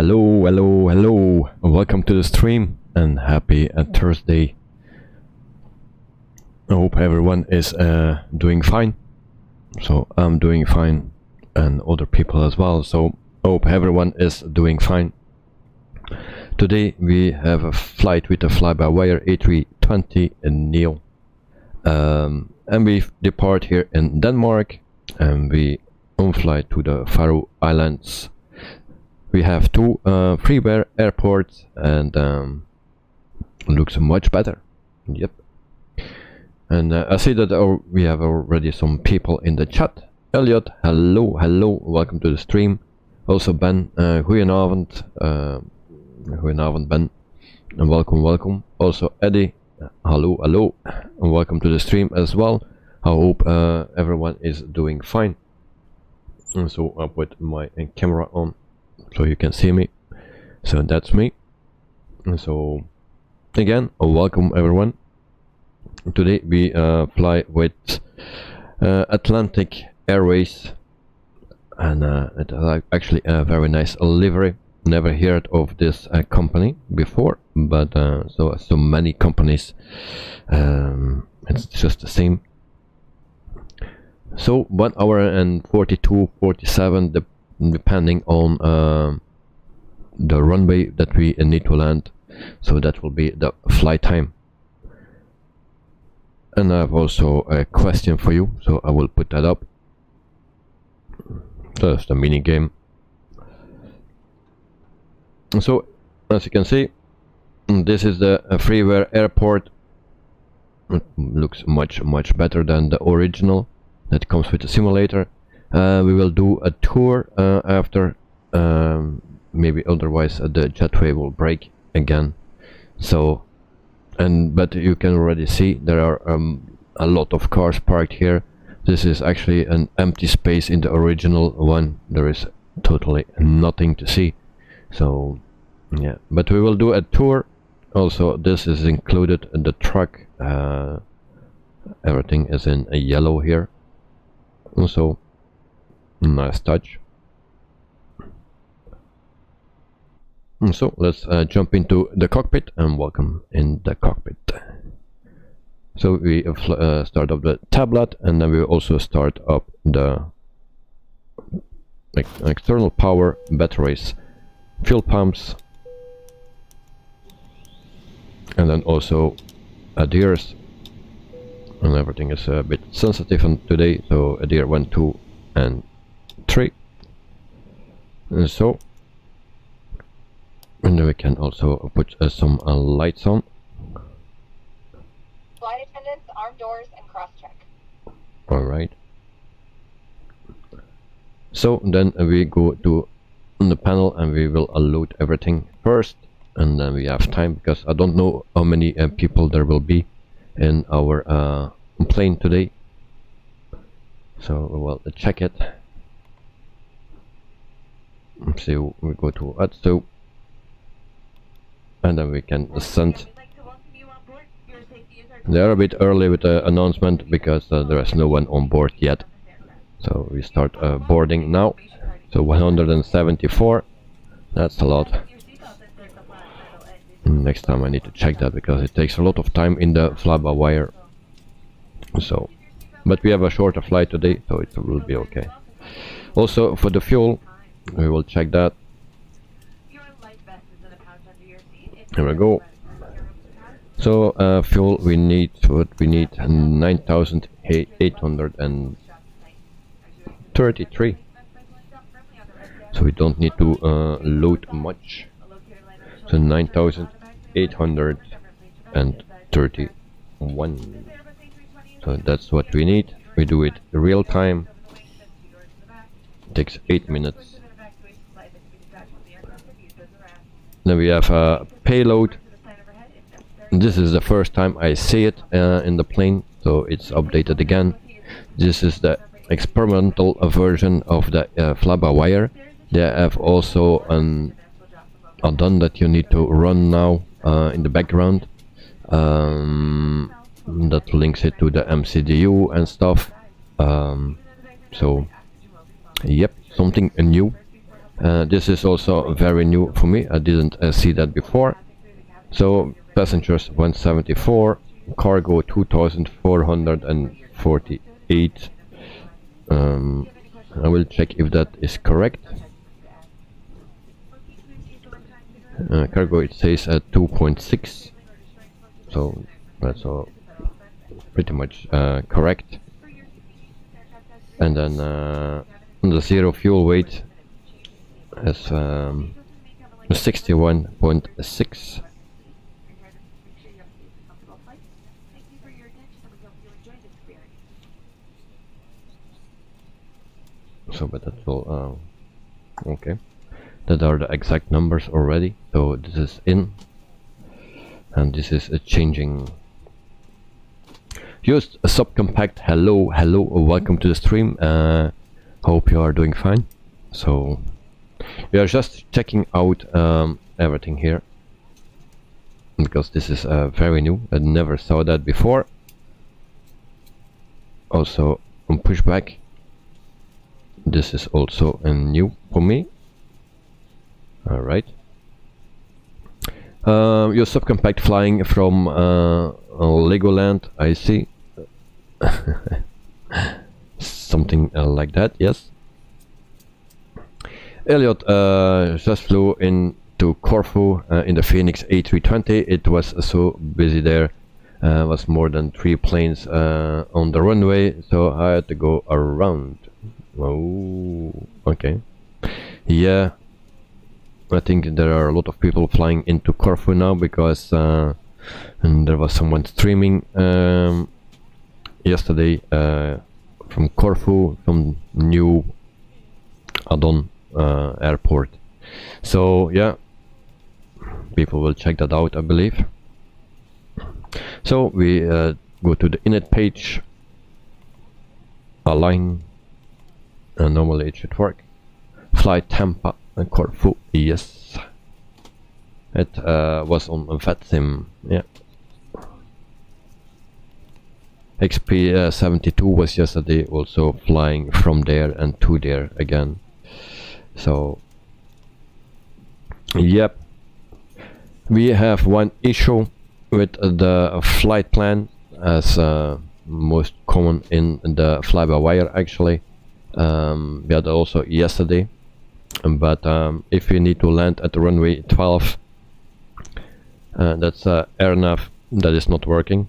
Hello, welcome to the stream and happy Thursday. I hope everyone is doing fine. So I'm doing fine and other people as well, so I hope everyone is doing fine. Today we have a flight with a flybywire A320 in Neo, and we depart here in Denmark and we on-fly to the Faroe Islands. We have two freeware airports and looks much better. Yep. And I see that we have already some people in the chat. Elliot, hello, welcome to the stream. Also Ben, goedenavond, goedenavond Ben, and welcome. Also Eddie, hello, and welcome to the stream as well. I hope everyone is doing fine. And so I'll put my camera on so you can see me. So that's me. And so again, welcome everyone. Today we fly with Atlantic Airways, and it's actually a very nice livery. Never heard of this company before, but so many companies, it's just the same. So 1 hour and 47 depending on the runway that we need to land, so that will be the flight time. And I have also a question for you, so I will put that up. Just a mini game. So as you can see, this is the freeware airport. It looks much better than the original that comes with the simulator. We will do a tour after, maybe otherwise the jetway will break again. So, but you can already see there are a lot of cars parked here. This is actually an empty space in the original one. There is totally nothing to see. So yeah, but we will do a tour. Also, this is included in the truck. Everything is in a yellow here. Also, nice touch. And so let's jump into the cockpit and welcome in the cockpit. So we start up the tablet, and then we also start up the external power, batteries, fuel pumps, and then also adheres. And everything is a bit sensitive today, so adhere 1, 2 and 3. And so, and then we can also put some lights on. Flight attendants, arm doors, and cross-check. Alright. So then we go to the panel and we will load everything first, and then we have time, because I don't know how many people there will be in our plane today. So we'll check it. So we go to add, so, and then we can ascend. They are a bit early with the announcement because there is no one on board yet. So we start boarding now. So 174, that's a lot. Next time I need to check that, because it takes a lot of time in the fly-by-wire. So, but we have a shorter flight today, so it will be okay. Also for the fuel, we will check that. Here we go. So fuel, we need 9,833. So we don't need to load much. So 9,831. So that's what we need. We do it real time. It takes 8 minutes. Then we have a payload. This is the first time I see it in the plane, so it's updated again. This is the experimental version of the fly-by-wire. They have also done that you need to run now in the background. That links it to the MCDU and stuff. So, yep, something new. This is also very new for me. I didn't see that before. So passengers 174, cargo 2448. I will check if that is correct. Cargo, it says at 2.6, so that's all pretty much correct. And then the zero fuel weight is 61.6. So, but that's all okay. That are the exact numbers already. So this is in, and this is changing. Just a subcompact. Hello, welcome to the stream. Hope you are doing fine. So we are just checking out everything here, because this is very new. I never saw that before. Also on pushback, this is also new for me. All right. Your subcompact flying from Legoland, I see. Something like that, yes. Elliot just flew into Corfu in the Phoenix A320. It was so busy there. Was more than 3 planes on the runway, so I had to go around. Oh, okay. Yeah. I think there are a lot of people flying into Corfu now, because and there was someone streaming yesterday from Corfu, from new add-on airport. So yeah, people will check that out, I believe. So we go to the init page, align, and normally it should work. Fly Tampa and Corfu, yes. It was on VetSim, yeah. XP72 was yesterday also flying from there and to there again. So, yep. We have one issue with the flight plan, as most common in the fly-by-wire actually. We had also yesterday. But if you need to land at the runway 12, that's AirNav that is not working.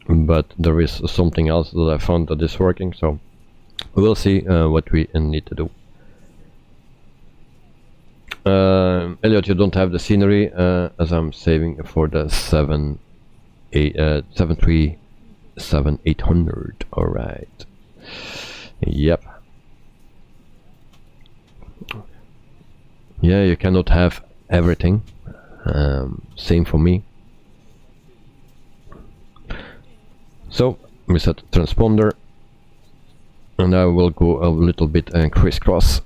But there is something else that I found that is working, so we'll see what we need to do. Elliot, you don't have the scenery, as I'm saving for the 737-800. Alright. Yep. Yeah, you cannot have everything. Same for me. So we set transponder, and I will go a little bit crisscross,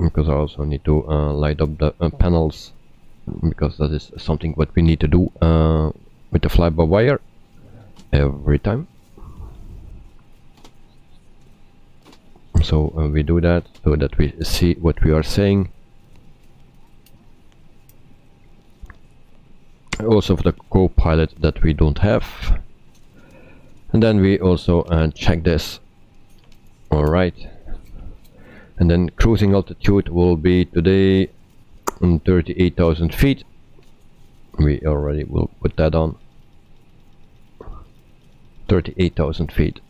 because I also need to light up the panels, because that is something what we need to do with the fly-by-wire every time. So we do that so that we see what we are saying. Also for the co-pilot that we don't have. And then we also check this. Alright. And then cruising altitude will be today 38,000 feet. We already will put that on. 38,000 feet.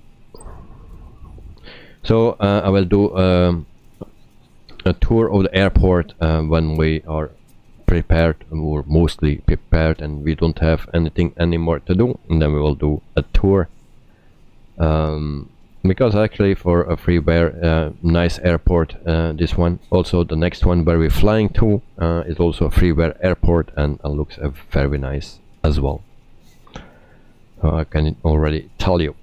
So I will do a tour of the airport when we are prepared, or mostly prepared, and we don't have anything anymore to do, and then we will do a tour. Because actually for a freeware, nice airport, this one. Also the next one where we're flying to is also a freeware airport, and looks very nice as well. I can already tell you.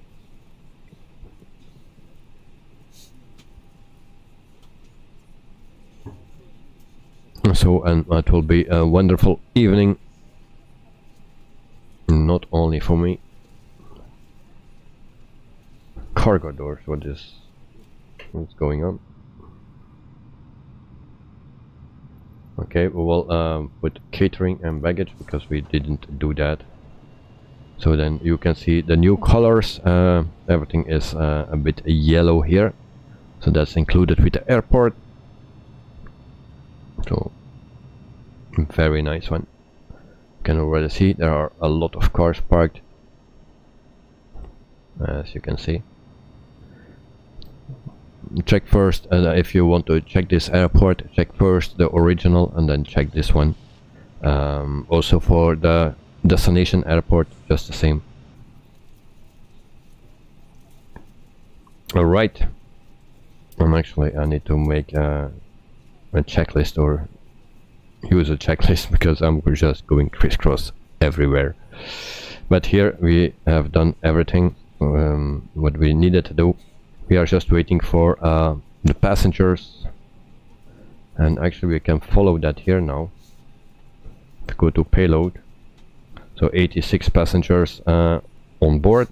So, and it will be a wonderful evening, not only for me. Cargo doors, what is what's going on. Okay, we will put catering and baggage because we didn't do that. So then you can see the new colors. Everything is a bit yellow here, so that's included with the airport. So very nice one. You can already see there are a lot of cars parked, as you can see. Check first, if you want to check this airport, check first the original and then check this one. Also for the destination airport, just the same. Alright, I need to make a checklist, or use a checklist, because I'm just going crisscross everywhere. But here we have done everything what we needed to do. We are just waiting for the passengers, and actually we can follow that here now. Go to payload. So 86 passengers on board,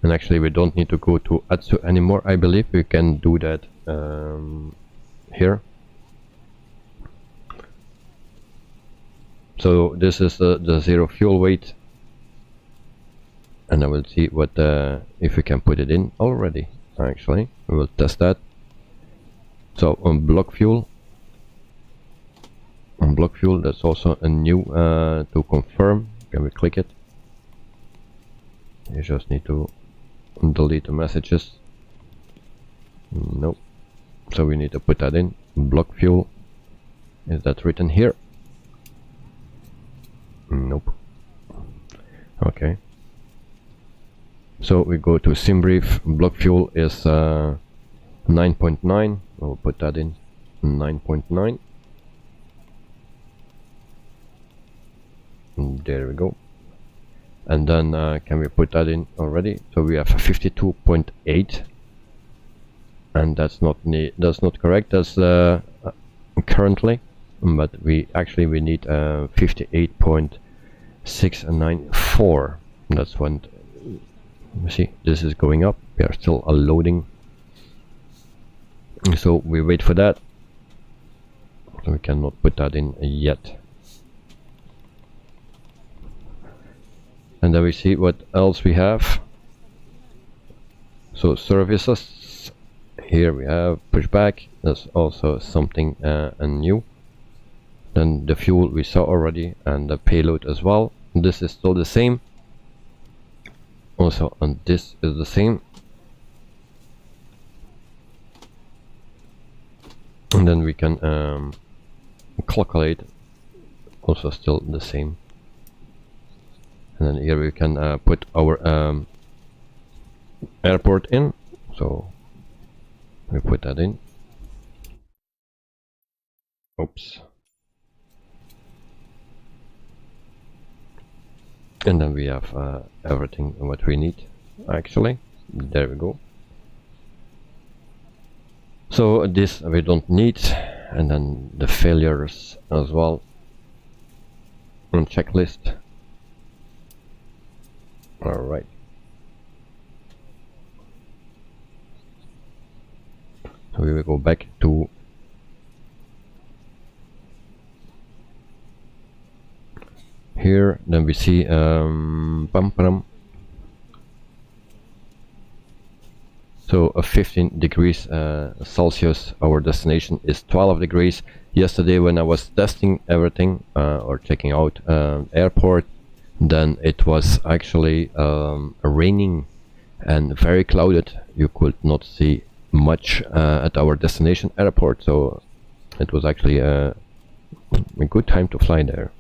and actually we don't need to go to Atsu anymore. I believe we can do that here. So this is the zero fuel weight, and I will see what if we can put it in already. Actually, we will test that. So on block fuel, that's also a new to confirm. Can we click it? You just need to delete the messages. Nope. So we need to put that in. Block fuel, is that written here? Nope. Okay. So we go to SimBrief. Block fuel is 9.9. We'll put that in 9.9. There we go. And then can we put that in already? So we have 52.8, and that's not correct. That's currently, but we need 58.694. That's one. You see, this is going up. We are still loading, so we wait for that. So we cannot put that in yet. And then we see what else we have. So services, here we have pushback. That's also something new. Then the fuel we saw already, and the payload as well. This is still the same. Also, and this is the same. And then we can calculate, also still the same. And then here we can put our airport in. So we put that in. Oops. And then we have everything what we need, actually. There we go. So this we don't need. And then the failures as well on checklist. Alright. So we will go back to here, then we see so 15 degrees Celsius. Our destination is 12 degrees. Yesterday when I was testing everything or checking out airport, then it was actually raining and very clouded. You could not see much at our destination airport, so it was actually a good time to fly there.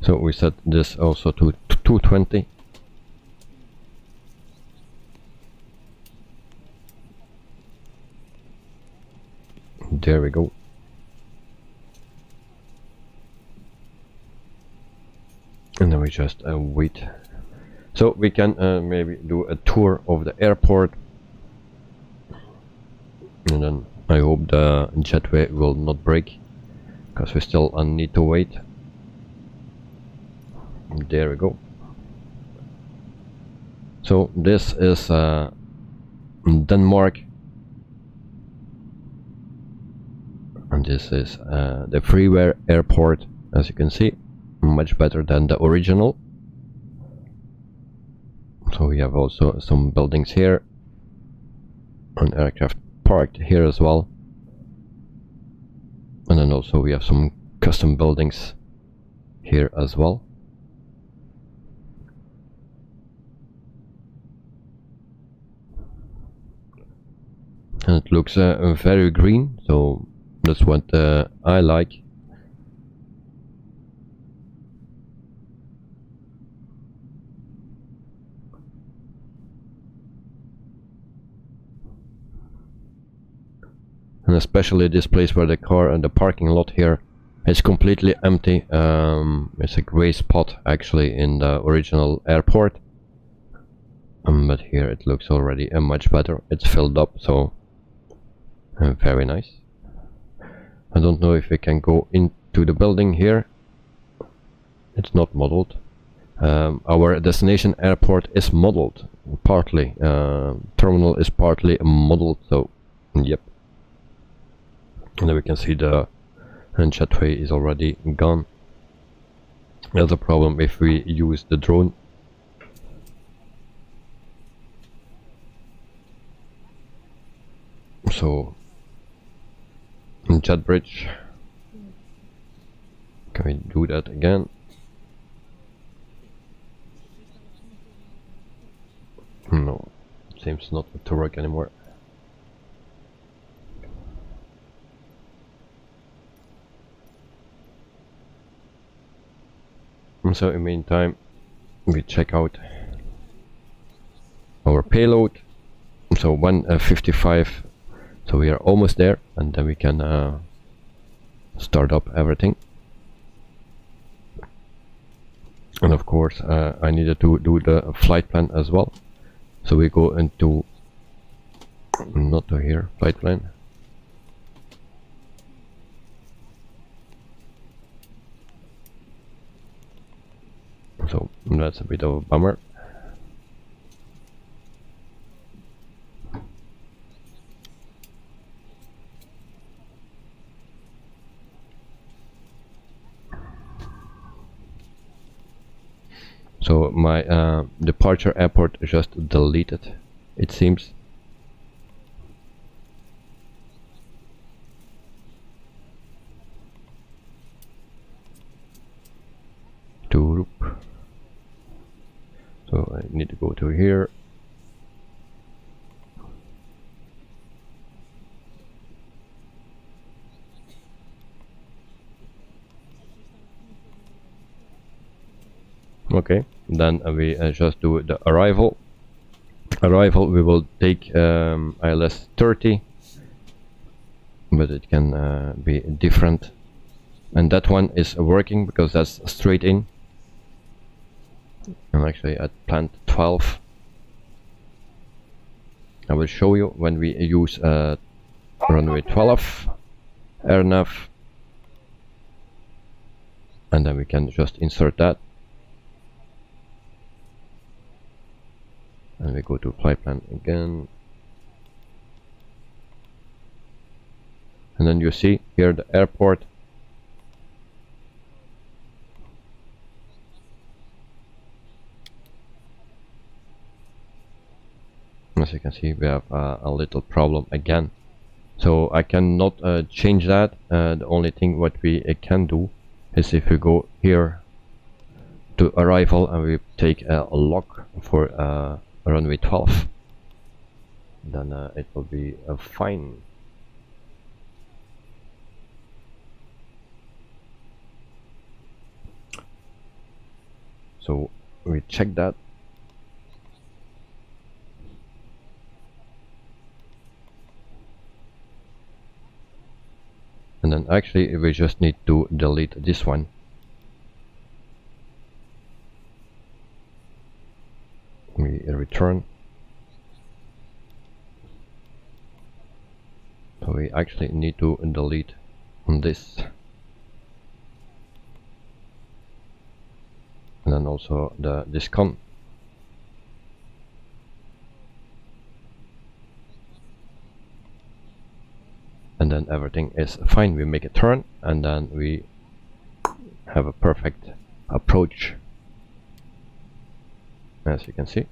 So we set this also to 220. There we go. And then we just wait. So we can maybe do a tour of the airport. And then I hope the jetway will not break, because we still need to wait. There we go. So this is Denmark, and this is the freeware airport. As you can see, much better than the original. So we have also some buildings here, an aircraft parked here as well, and then also we have some custom buildings here as well. And it looks very green, so that's what I like. And especially this place where the car and the parking lot here is completely empty. It's a gray spot actually in the original airport, but here it looks already much better. It's filled up, so very nice. I don't know if we can go into the building here. It's not modeled. Our destination airport is modeled partly. Terminal is partly modeled, so yep. And then we can see the jetway is already gone. There's a problem if we use the drone. So jet bridge, can we do that again? No, it seems not to work anymore. So in the meantime we check out our payload. So 155, so we are almost there, and then we can start up everything. And of course I needed to do the flight plan as well, so we go into, not to here, flight plan. So that's a bit of a bummer. So my departure airport just deleted, it seems. So I need to go to here. Okay, then we just do the arrival. Arrival we will take ILS 30, but it can be different. And that one is working because that's straight in. I'm actually at plant 12. I will show you when we use runway 12, AirNav, and then we can just insert that. And we go to flight plan again. And then you see here the airport. As you can see, we have a little problem again. So I cannot change that. The only thing what we can do is if we go here to arrival and we take a lock for runway 12, then it will be fine. So we check that. And then actually we just need to delete this one. We return. So we actually need to delete this. And and then also this con. And then everything is fine. We make a turn and then we have a perfect approach, as you can see.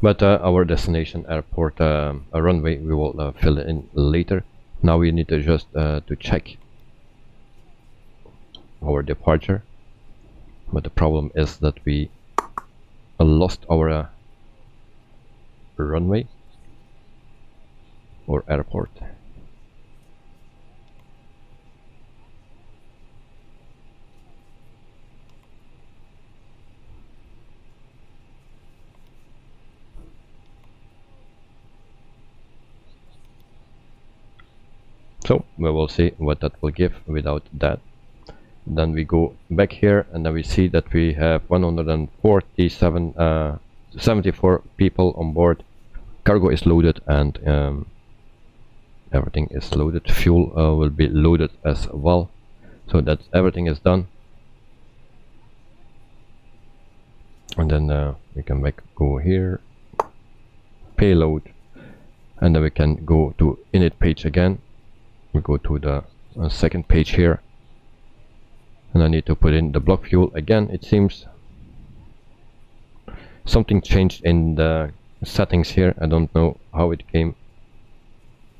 But our destination airport runway we will fill in later. Now we need to just to check our departure, but the problem is that we lost our runway or airport. So we will see what that will give without that. Then we go back here and then we see that we have 74 people on board. Cargo is loaded and everything is loaded. Fuel will be loaded as well. So that everything is done. And then we can go here, payload, and then we can go to init page again. We go to the second page here, and I need to put in the block fuel again. It seems something changed in the settings here. I don't know how it came,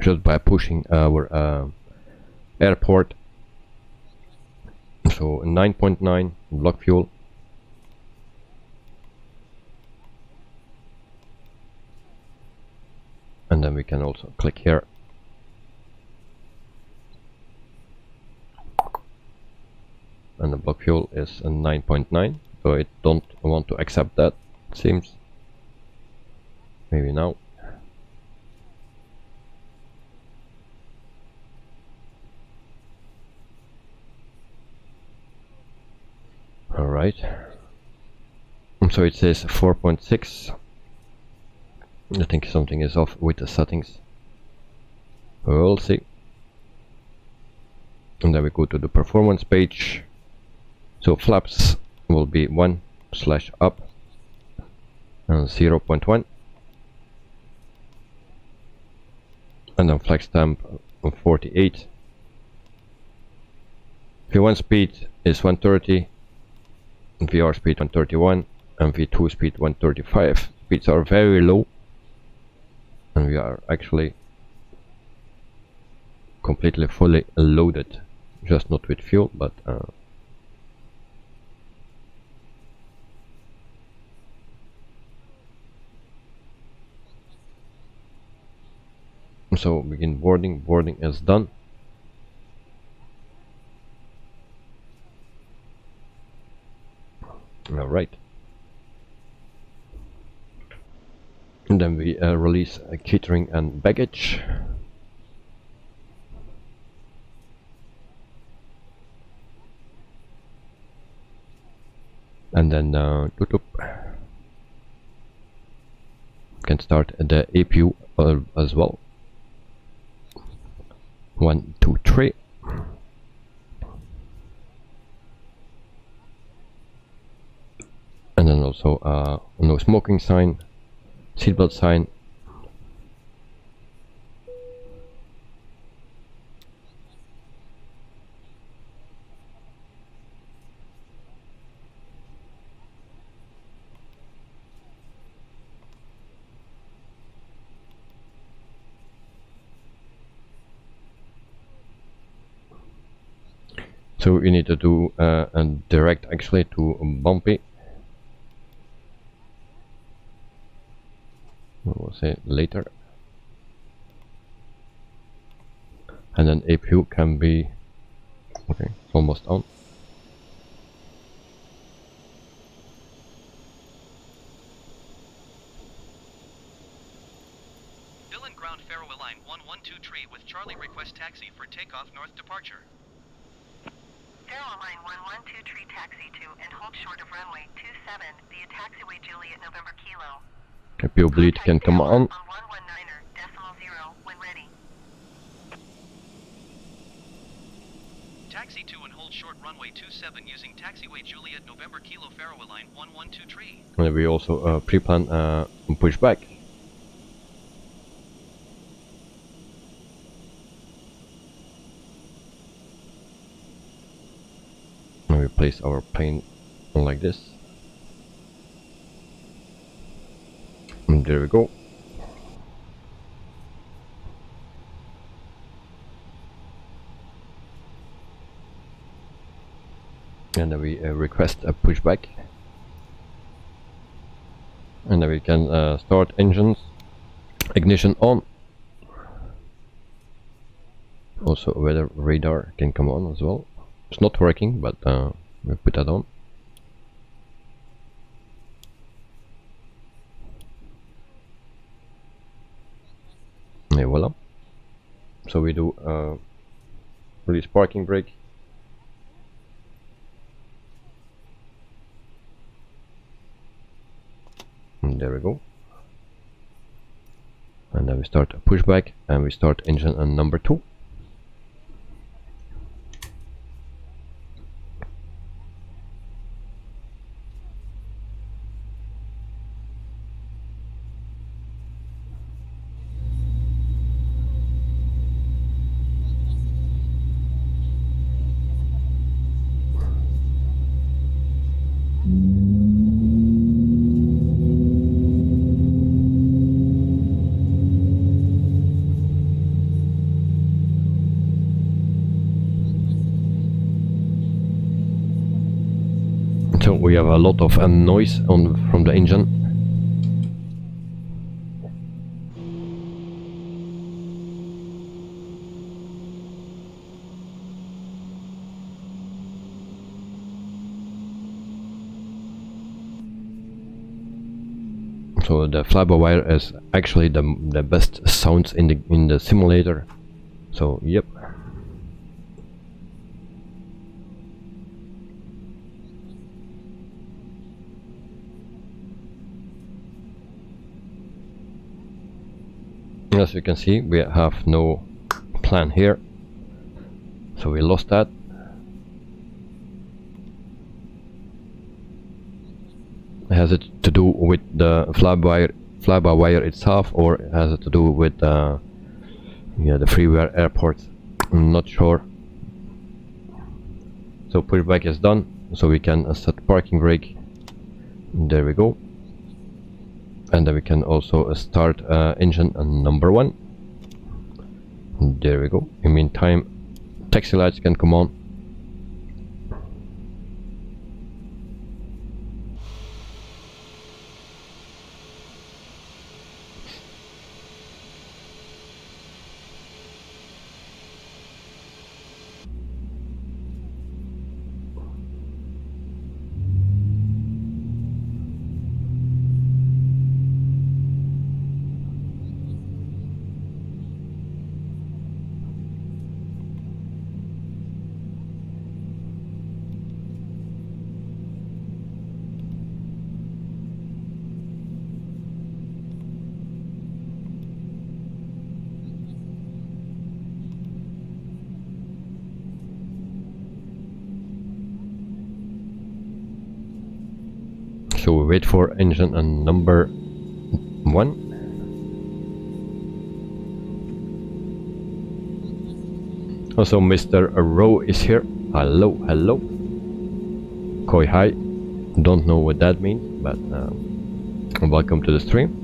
just by pushing our airport. So 9.9 block fuel. And then we can also click here. And the block fuel is 9.9, so it don't want to accept that, it seems. Maybe now. Alright. So it says 4.6. I think something is off with the settings. We'll see. And then we go to the performance page. So flaps will be 1/up and 0.1. And then flex temp 48. V1 speed is 130, VR speed 131, and V2 speed 135. Speeds are very low, and we are actually completely fully loaded, just not with fuel, but so begin boarding. Boarding is done. All right. And then we release catering and baggage. And then can start the APU as well. 1, 2, 3. And then also no smoking sign, seatbelt sign. So we need to do a direct actually to bumpy. We'll say later. And then APU can be okay, almost on. Billund ground Faroe line 1123 with Charlie request taxi for takeoff north departure. Faroe line 1123 taxi to and hold short of runway 27 via taxiway Juliet November Kilo. APU bleed can come on. 119.0 when ready. Taxi runway 27 using taxiway Juliet November Kilo Faroe line 112 tree. And we also pre-plan pushback. And we place our plane like this. And there we go. And then we request a pushback, and then we can start engines, ignition on. Also weather radar can come on as well. It's not working, but we put that on. And voila. So we do release parking brake. And there we go. And then we start a pushback, and we start engine on number 2. So we have a lot of noise from the engine. So the flybywire is actually the best sounds in the simulator. So yep. As you can see, we have no plan here, so we lost that. Has it to do with the flybywire itself, or has it to do with the freeware airport? I'm not sure. So pushback is done, so we can set parking brake. There we go. And then we can also start engine number 1. There we go. In the meantime, taxi lights can come on. So we wait for engine and number 1. Also Mr. Rowe is here. Hello, hello. Koi hi. Don't know what that means, but welcome to the stream.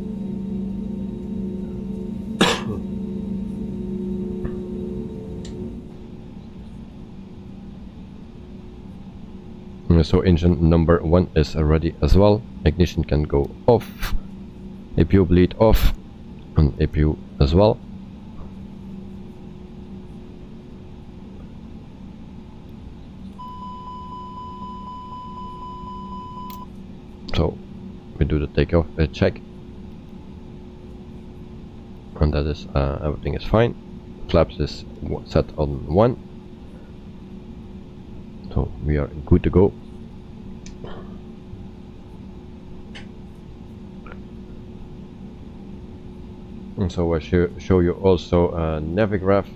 So engine number 1 is ready as well. Ignition can go off, APU bleed off, and APU as well. So we do the takeoff check, and that is everything is fine. Flaps is set on 1, so we are good to go. And so I show you also a Navigraph,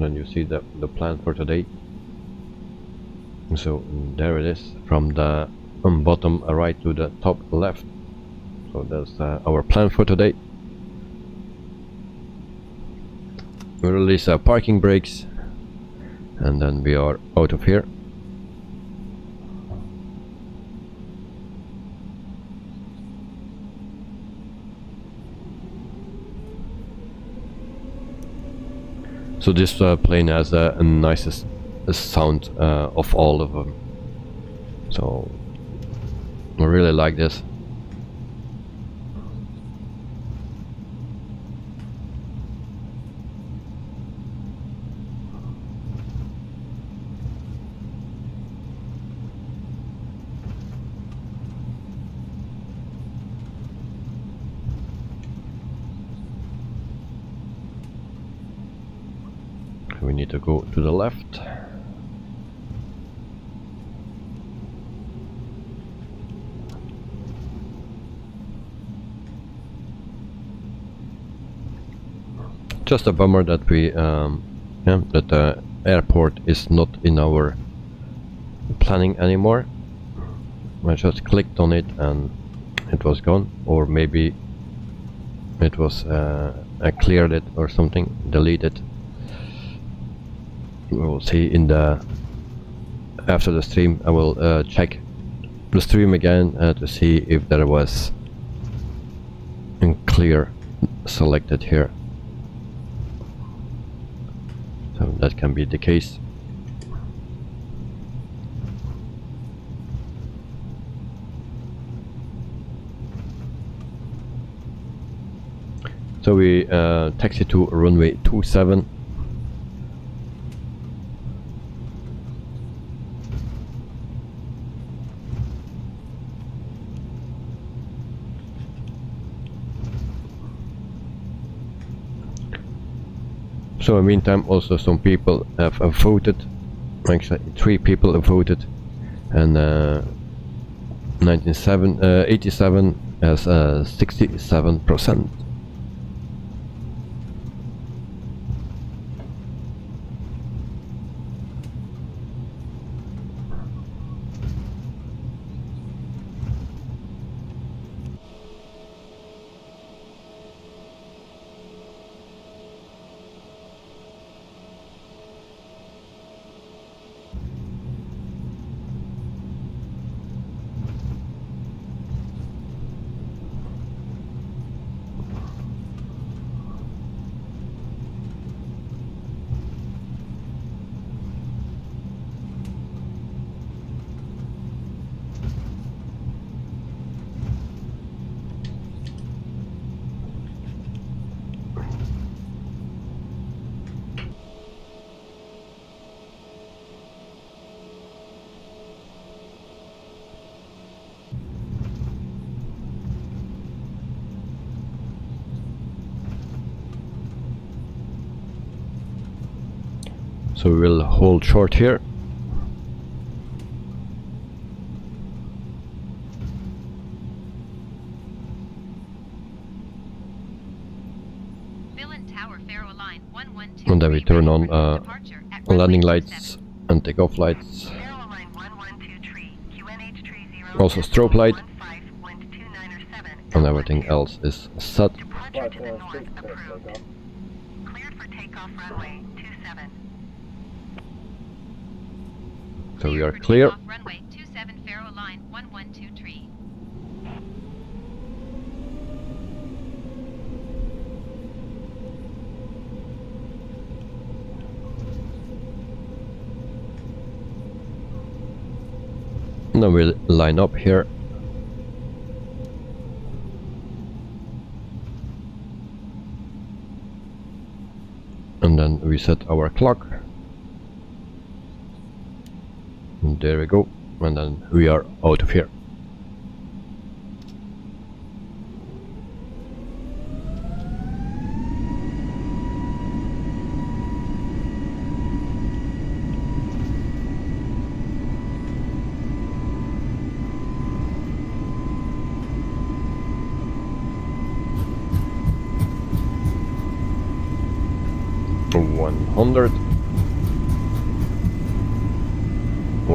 and you see the plan for today. So there it is, from the bottom right to the top left. So that's our plan for today. We release our parking brakes, and then we are out of here. So this plane has the nicest sound of all of them. So I really like this. We need to go to the left. Just a bummer that we that the airport is not in our planning anymore. I just clicked on it and it was gone, or maybe it was I cleared it or something, deleted. We will see in the after the stream. I will check the stream again to see if there was a clear selected here. So that can be the case. So we taxi to runway 27. So in the meantime, also some people have voted. Actually, 3 people have voted, and 87 has 67%. So we will hold short here. Billund Tower, Faroe line 112. And then we turn on landing lights and takeoff lights. Faroe line 112 QNH 30. Also strobe light. 15, wind 29 or 7. And everything else is set. Departure to the north approved. Cleared for takeoff runway 27. So we are clear. Runway 27, Faroe line 1123. Now we'll line up here. And then we set our clock. And there we go. And then we are out of here.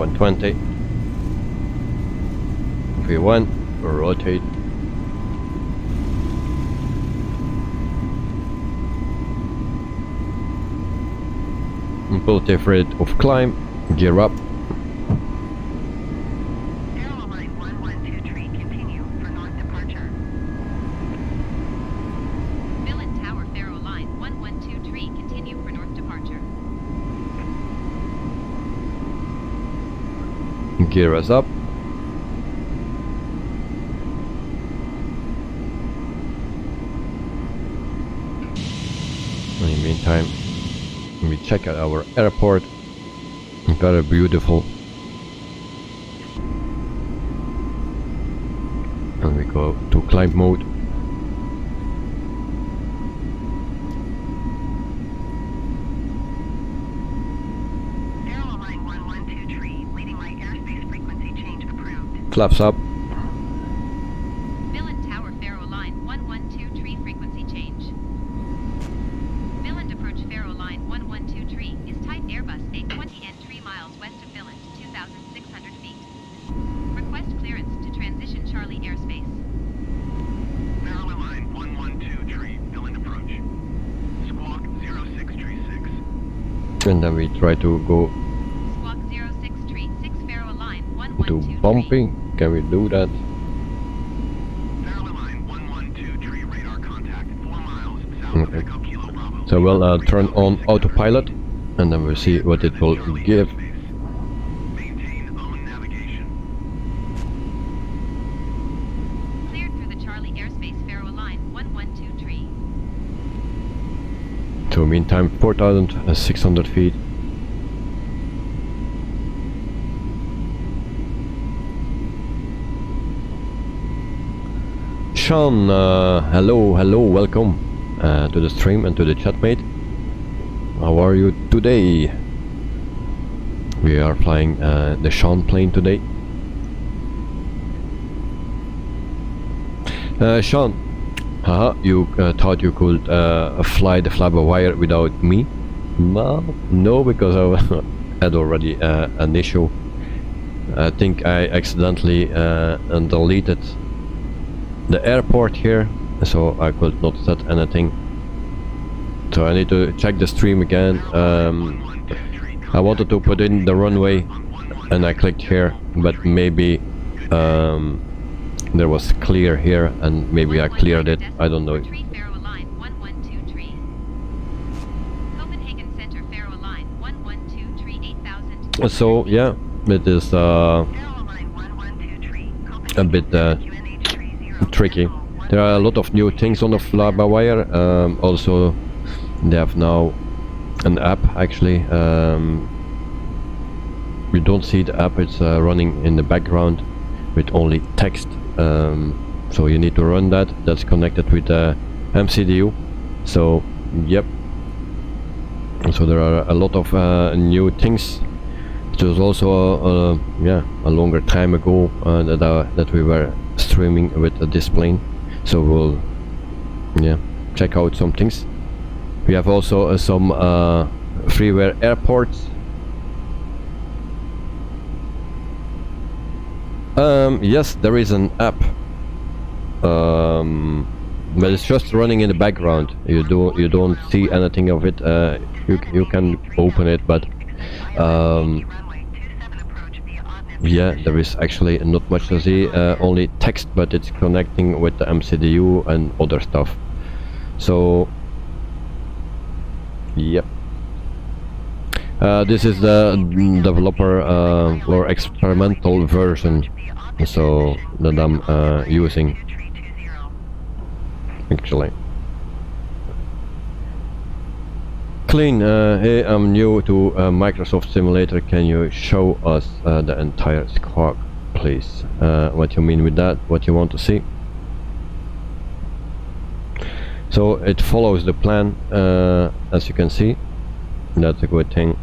120. V1, rotate. Impulsive rate of climb, gear up. Farewell line 112 continue for north departure. Billund Tower Faroe line 1123 continue for north departure. Gear us up. In the meantime, we check out our airport. Very beautiful. And we go to climb mode. Farewell line 112 leading right airspace frequency change approved. Flaps up. Billund Tower Faroe line 1123 frequency change. Billund approach Faroe line 1123 is type Airbus A20 and 3 miles west of Billund, 2,600 feet. Request clearance to transition Charlie airspace. Farewell line 1123, Billund approach. Squawk 0636. And then we try to go Squawk 0636 Faroe line to 1123. bumping. Can we do that? Farewell line 1123, radar contact 4 miles south Okay. of Echo Kilo Bravo. So we'll turn on autopilot, and then we'll see what it will give. Maintain own navigation. Cleared through the Charlie airspace Faroe line 1123. So meantime, 4,600 feet. Sean, hello, welcome to the stream and to the chat, mate. How are you today? We are flying the Sean plane today. Sean, haha, you thought you could fly the flybywire without me? No, because I had already an issue. I think I accidentally deleted the airport here, so I could not set anything. So I need to check the stream again. I wanted to put in the runway and I clicked here, but maybe there was clear here and maybe I cleared it. I don't know. Faroe line 1123. Copenhagen Center Faroe line 1123 8000. So yeah, it is Farewell line 1123 a bit tricky. There are a lot of new things on the flybywire. Also, they have now an app. Actually, you don't see the app. It's running in the background with only text. So you need to run that. That's connected with the MCDU. So yep. So there are a lot of new things. It was also a longer time ago that we were streaming with this plane, so we'll check out some things. We have also some freeware airports. Yes, there is an app, but it's just running in the background. You don't see anything of it. You can open it, but yeah, there is actually not much to see, only text, but it's connecting with the MCDU and other stuff. So yep, this is the developer or experimental version, so that I'm using actually. Clean, hey, I'm new to Microsoft Simulator. Can you show us the entire squawk, please? What you mean with that? What you want to see? So it follows the plan, as you can see. That's a good thing.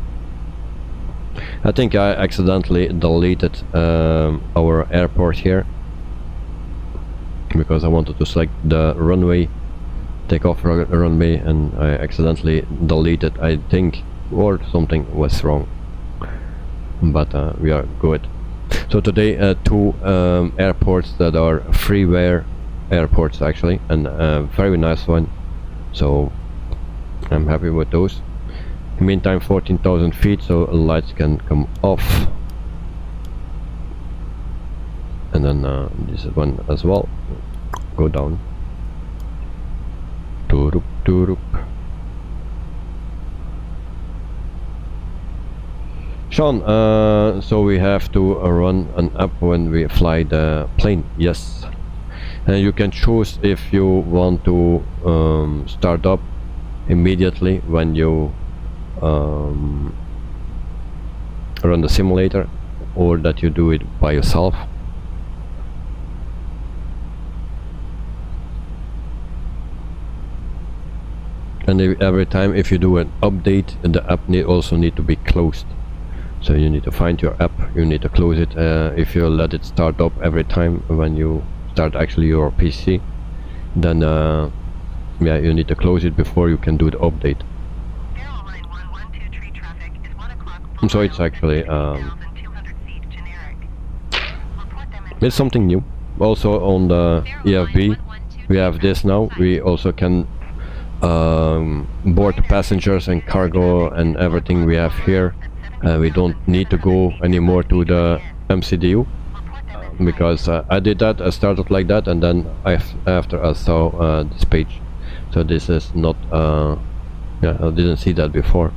I think I accidentally deleted our airport here because I wanted to select the runway, take off runway, and I accidentally deleted, I think, or something was wrong. but we are good. So today two airports that are freeware airports actually, and a very nice one, so I'm happy with those. Meantime 14,000 feet, so lights can come off, and then this one as well, go down. Turup, turup. Sean, so we have to run an app when we fly the plane. Yes, and you can choose if you want to start up immediately when you run the simulator, or that you do it by yourself. And every time if you do an update, the app also need to be closed. So you need to find your app, you need to close it. If you let it start up every time when you start actually your PC, then yeah, you need to close it before you can do the update. Airline 1123 traffic is 1 o'clock. So it's actually 1,200 feet generic. Report them in it's something new. Also on the EFB we have this now. We also can board passengers and cargo and everything we have here. We don't need to go anymore to the MCDU, because I did that, I started like that, and then after I saw this page. So this is not, yeah, I didn't see that before.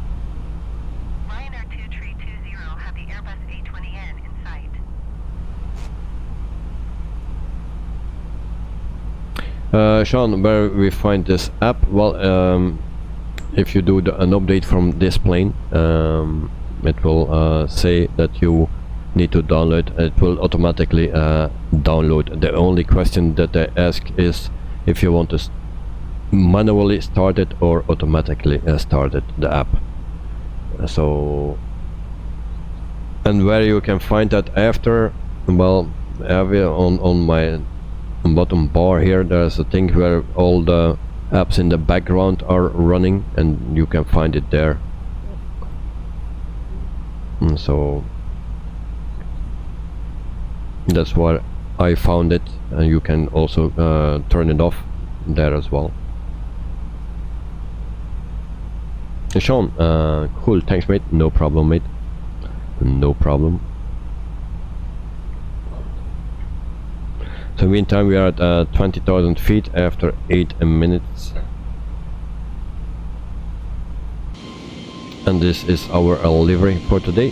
Ryanair 2320 have the Airbus A20N in sight. Sean, where we find this app? Well, if you do an update from this plane, it will say that you need to download. It will automatically download. The only question that they ask is if you want to manually start it or automatically start it, the app. So, and where you can find that after, well, on my bottom bar here, there's a thing where all the apps in the background are running, and you can find it there. And so that's where I found it, and you can also turn it off there as well. Sean, cool, thanks mate, no problem mate, no problem. So meantime we are at 20,000 feet after 8 minutes. And this is our livery for today.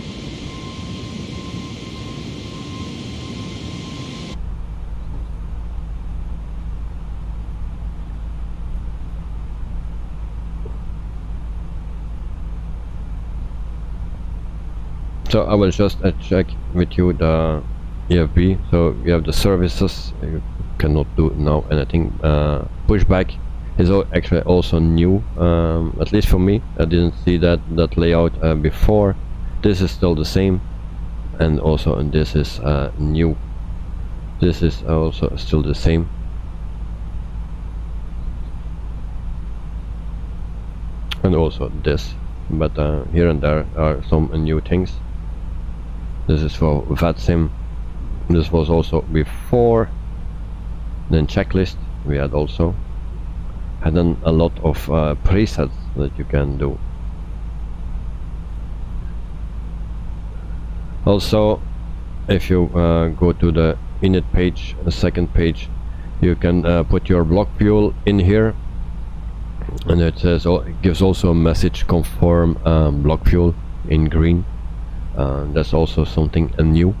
So I will just check with you the EFB. So you have the services, you cannot do now anything. Pushback is actually also new, at least for me. I didn't see that layout before. This is still the same, and also and this is new. This is also still the same. And also this, but here and there are some new things. This is for VATSIM. This was also before. Then checklist we had also. And then a lot of presets that you can do. Also, if you go to the init page, the second page, you can put your block fuel in here, and it says, it gives also a message confirm block fuel in green. That's also something new.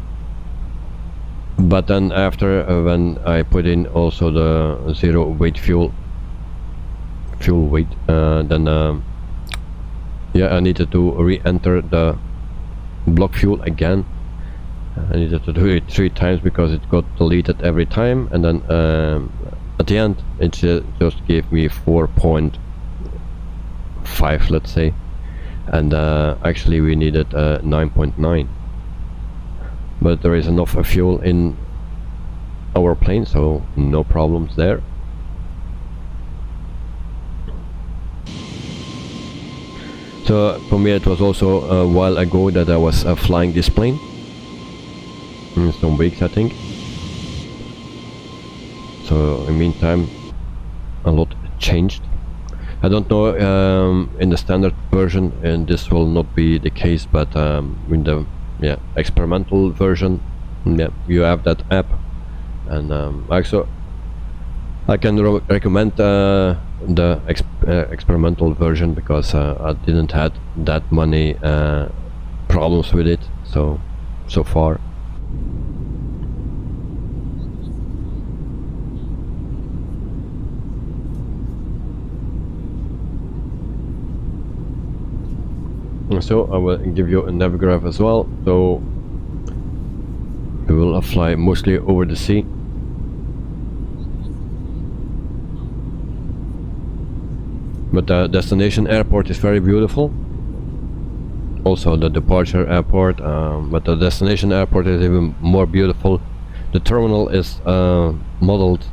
But then after when I put in also the zero weight fuel weight, then yeah, I needed to re-enter the block fuel again. I needed to do it 3 times because it got deleted every time, and then at the end it just gave me 4.5, let's say, and actually we needed 9.9, but there is enough fuel in our plane, so no problems there. So for me it was also a while ago that I was flying this plane, in some weeks I think. So in the meantime a lot changed. I don't know in the standard version, and this will not be the case, but in the experimental version, you have that app, and also I can recommend the experimental version, because I didn't had that many problems with it so far. So I will give you a navgraph as well. So we will fly mostly over the sea. But the destination airport is very beautiful. Also the departure airport, but the destination airport is even more beautiful. The terminal is modeled,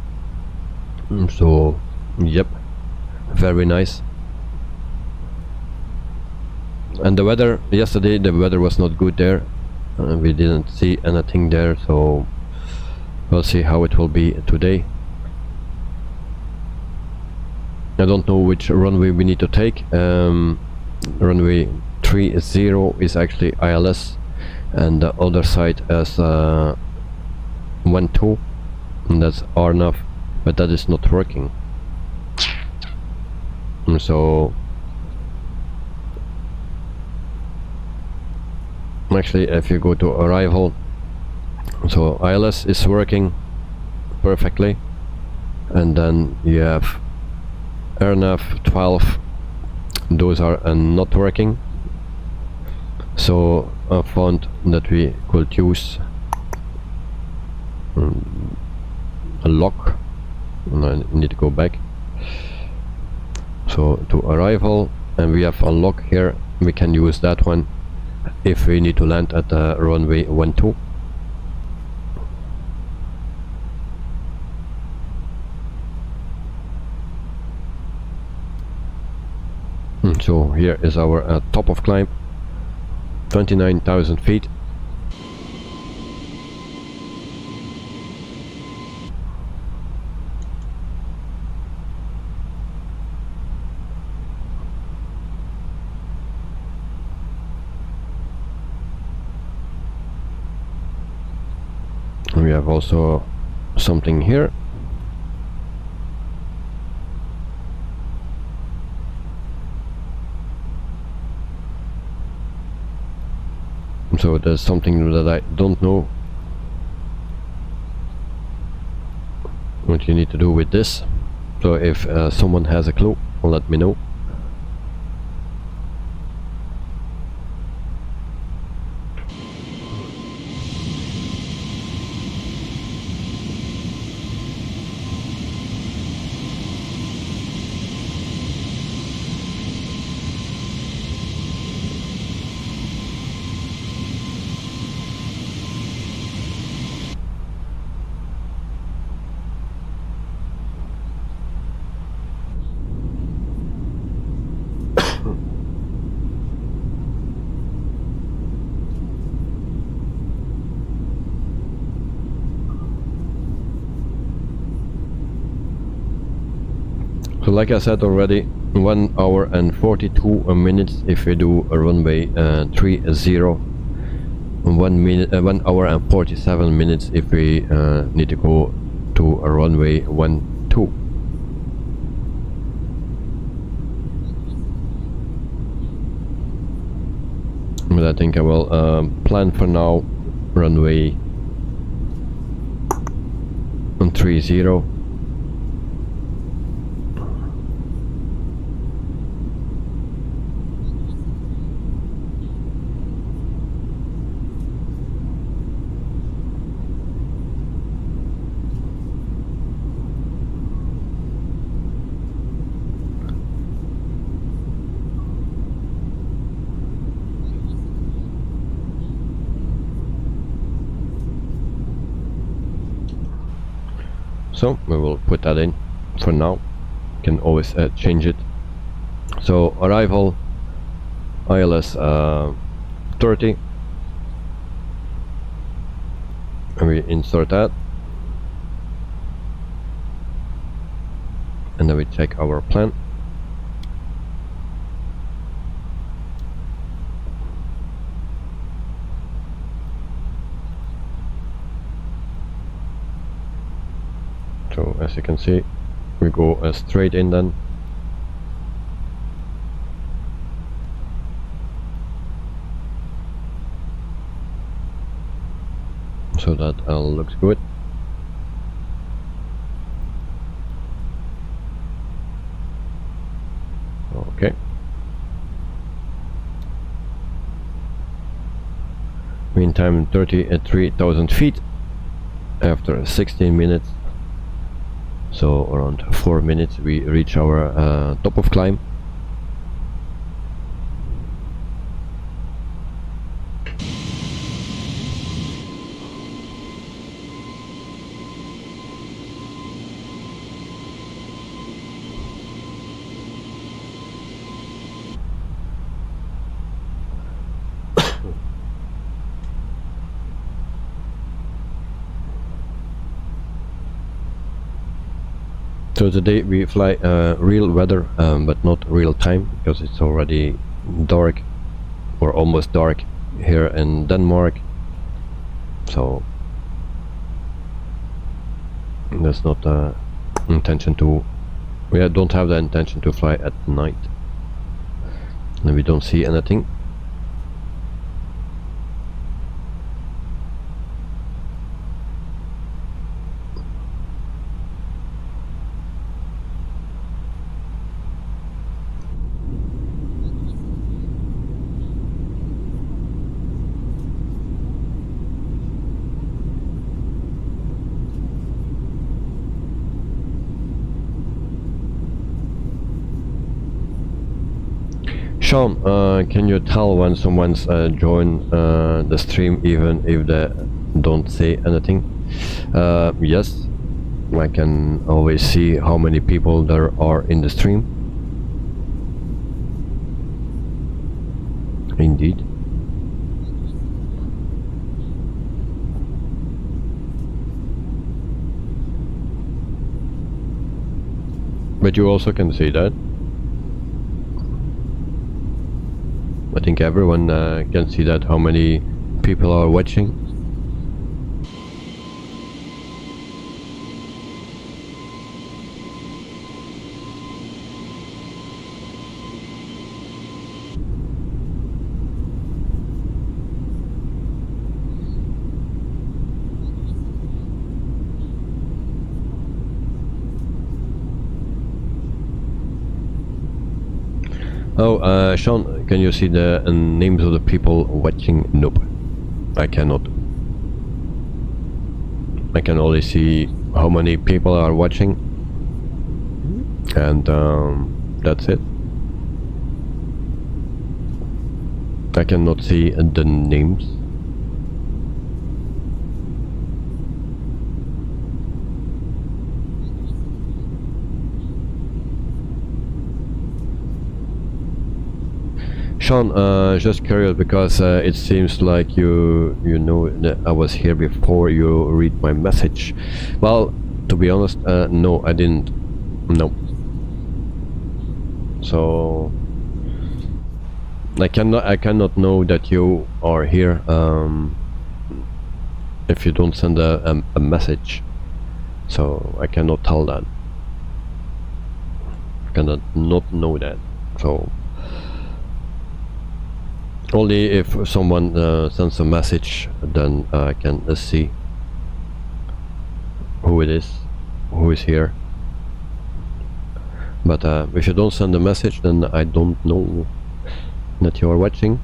so yep, very nice. And the weather, yesterday the weather was not good there, we didn't see anything there, so we'll see how it will be today. I don't know which runway we need to take. Runway 30 is actually ILS, and the other side is 12, and that's RNAV, but that is not working. So actually if you go to arrival, so ILS is working perfectly, and then you have RNAV 12, those are not working. So I found that we could use a lock, and I need to go back. So to arrival, and we have a lock here, we can use that one if we need to land at the runway 12. So here is our top of climb, 29,000 feet. We have also something here. So there's something that I don't know what you need to do with this. So if someone has a clue, let me know. So like I said already, 1 hour and 42 minutes if we do a runway 30, 1 hour and 47 minutes if we need to go to a runway 12. But I think I will plan for now runway 30. So we will put that in for now. Can always change it. So arrival ILS 30, and we insert that, and then we check our plan. So as you can see, we go straight in then. So that looks good. Okay. Meantime, 33,000 feet after 16 minutes. So around 4 minutes we reach our top of climb. So today we fly real weather, but not real time, because it's already dark, or almost dark, here in Denmark. So that's not intention to. We don't have the intention to fly at night, and we don't see anything. Sean, can you tell when someone's join the stream even if they don't say anything? Yes, I can always see how many people there are in the stream. Indeed. But you also can see that. I think everyone can see that, how many people are watching. Oh, Sean, can you see the names of the people watching? Nope, I cannot. I can only see how many people are watching, and that's it. I cannot see the names. Sean, just curious, because it seems like you know that I was here before you read my message. Well, to be honest, no, I didn't. No. So I cannot know that you are here if you don't send a message. So I cannot tell that. I cannot not know that. So only if someone sends a message, then I can see who it is, who is here. But if you don't send a message, then I don't know that you are watching.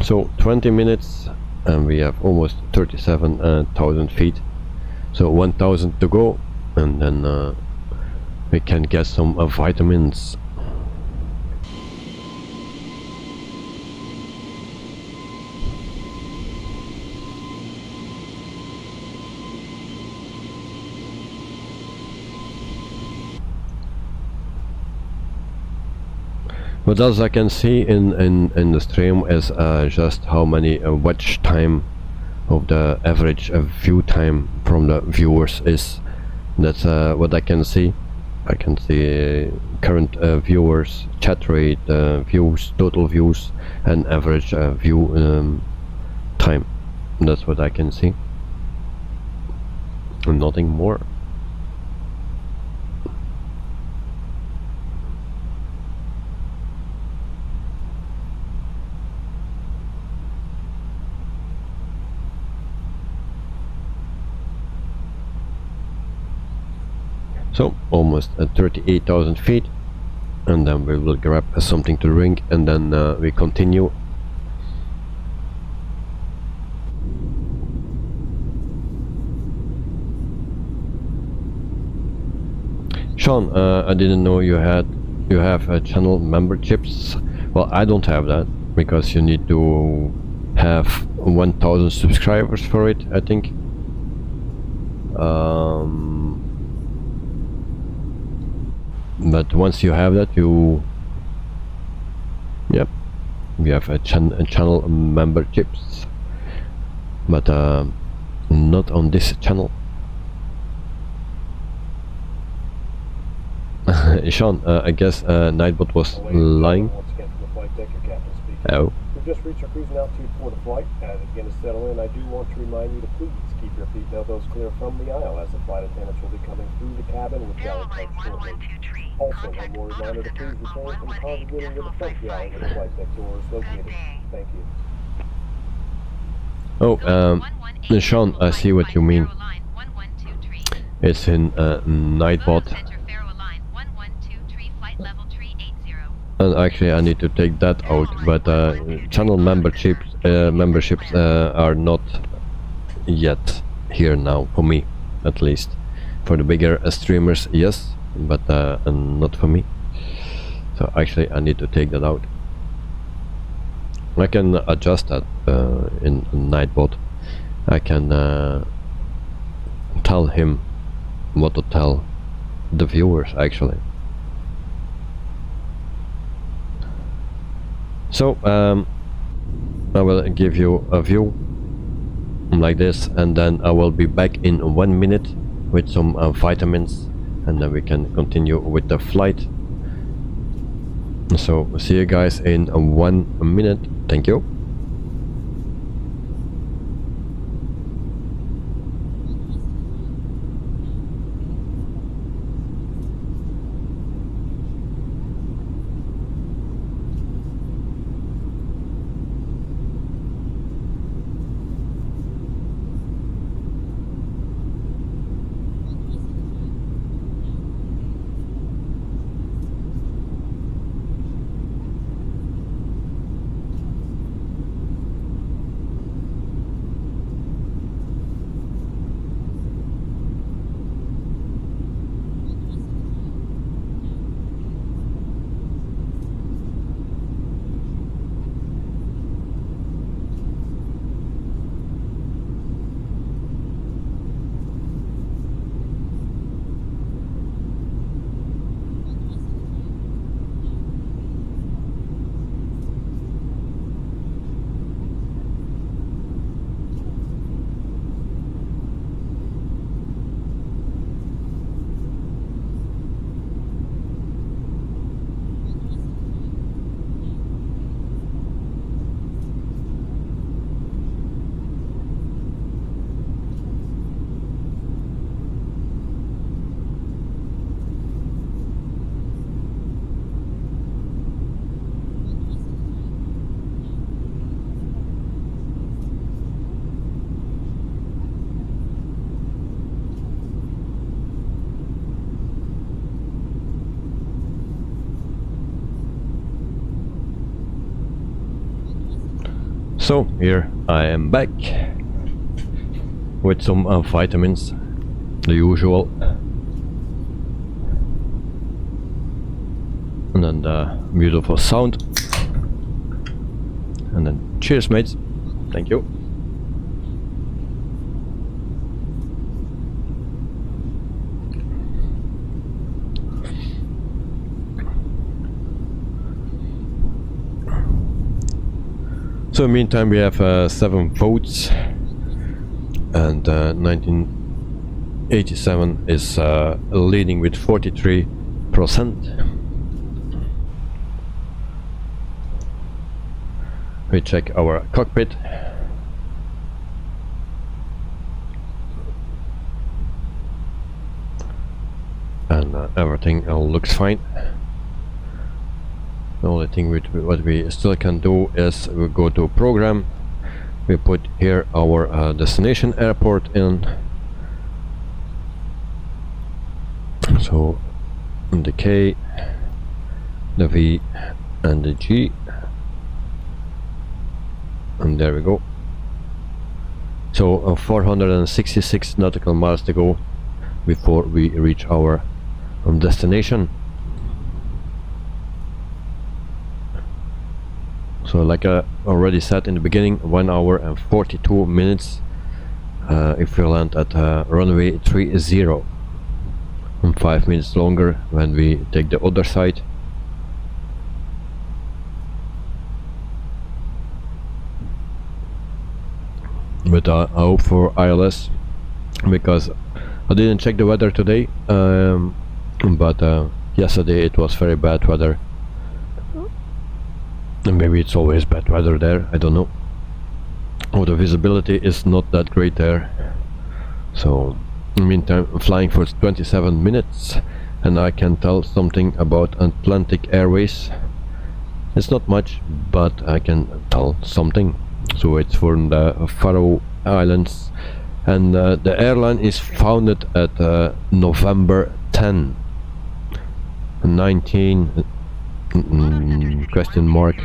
So 20 minutes and we have almost 37,000 feet. So 1,000 to go, and then we can get some vitamins. What else I can see in the stream is just how many watch time of the average view time from the viewers is. That's what I can see. I can see current viewers, chat rate, views, total views, and average view time. That's what I can see. Nothing more. So almost at 38,000 feet, and then we will grab something to drink, and then we continue. Sean, I didn't know you have channel memberships. Well, I don't have that because you need to have 1,000 subscribers for it, I think. But once you have that, you have a channel memberships, but not on this channel. Sean, I guess Nightbot was lying. Once again from the flight deck, your captain speaking. Oh. We've just reached our cruising altitude for the flight. As it begins to settle in, I do want to remind you to please keep your seat elbows clear from the aisle, as the flight attendants will be coming through the cabin with galley Airline codes shortly. 1123. Also, one more reminder to please refrain from congregating with the front galley where the flight deck door is located. Thank you. Oh, Sean, I see what you mean. It's in Nightbot. And actually I need to take that out, but channel memberships are not yet here now, for me at least. For the bigger streamers, yes, but not for me. So actually I need to take that out. I can adjust that in Nightbot. I can tell him what to tell the viewers actually. So I will give you a view like this, and then I will be back in 1 minute with some vitamins, and then we can continue with the flight. So see you guys in 1 minute. Thank you. So here I am back with some vitamins, the usual, and then the beautiful sound, and then cheers mates, thank you. So in the meantime we have 7 votes, and 1987 is leading with 43%. We check our cockpit. And everything looks fine. The only thing what we still can do is we go to program, we put here our destination airport in, so the K, the V and the G, and there we go. So 466 nautical miles to go before we reach our destination. So like I already said in the beginning, 1 hour and 42 minutes if we land at runway 30, and 5 minutes longer when we take the other side. But I hope for ILS, because I didn't check the weather today, but yesterday it was very bad weather. And maybe it's always bad weather there, I don't know. Oh, the visibility is not that great there. So in the meantime I'm flying for 27 minutes and I can tell something about Atlantic Airways. It's not much, but I can tell something. So it's from the Faroe Islands, and the airline is founded at November 10, 19 question mark,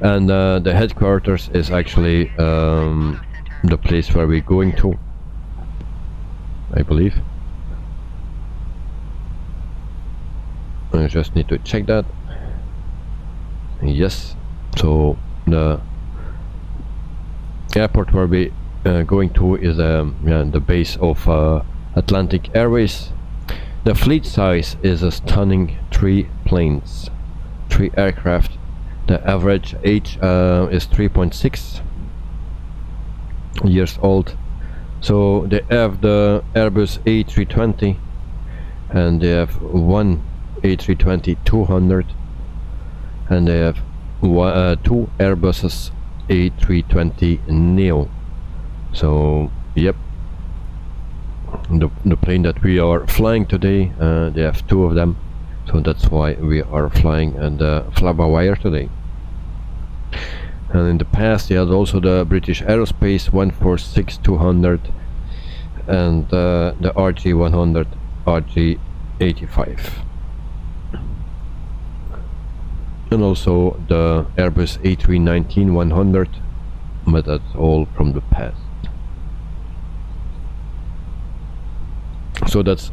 and the headquarters is actually the place where we're going to, I believe. I just need to check that. Yes, so the airport where we going to is the base of Atlantic Airways. The fleet size is a stunning 3 planes, 3 aircraft. The average age is 3.6 years old. So they have the Airbus A320, and they have one A320-200, and they have 2 Airbuses A320neo. So yep, the plane that we are flying today, they have 2 of them, so that's why we are flying the flybywire today. And in the past they had also the British Aerospace 146-200 and the RG100, RG85, and also the Airbus A319-100, but that's all from the past. So that's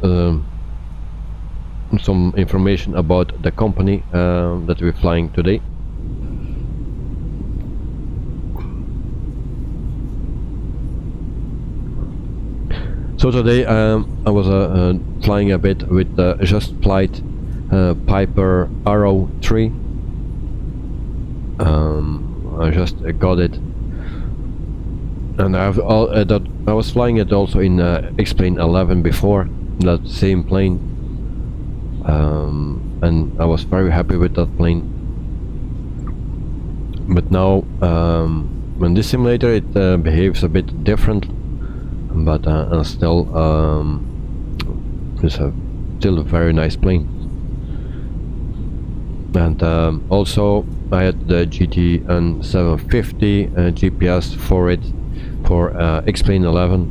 some information about the company that we're flying today. So today I was flying a bit with the Just Flight Piper Arrow 3. I just got it, and I was flying it also in X-Plane 11 before, that same plane, and I was very happy with that plane. But now in this simulator it behaves a bit different, but still it's still a very nice plane. And also I had the GTN 750 GPS for it, for X-Plane 11.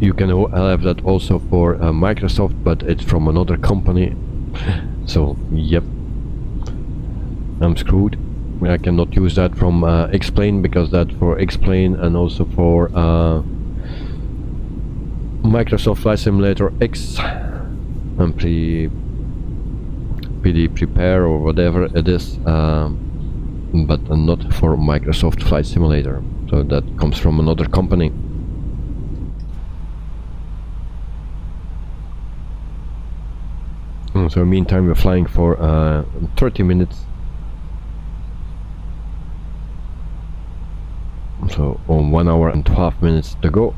You can have that also for Microsoft, but it's from another company. So yep, I'm screwed. I cannot use that from X-Plane, because that for X-Plane and also for Microsoft Flight Simulator X and PD Prepare or whatever it is, but not for Microsoft Flight Simulator. So that comes from another company. So meantime we're flying for 30 minutes. So on 1 hour and 12 minutes to go.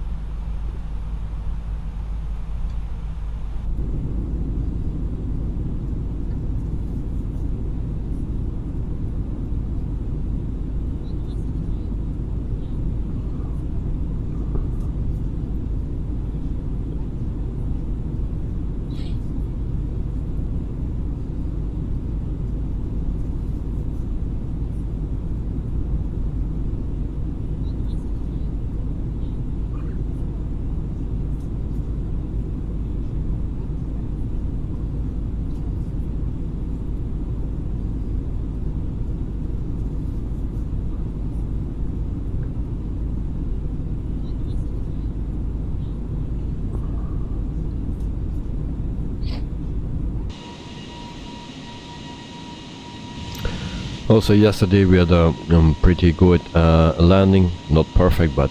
Also yesterday we had a pretty good landing, not perfect but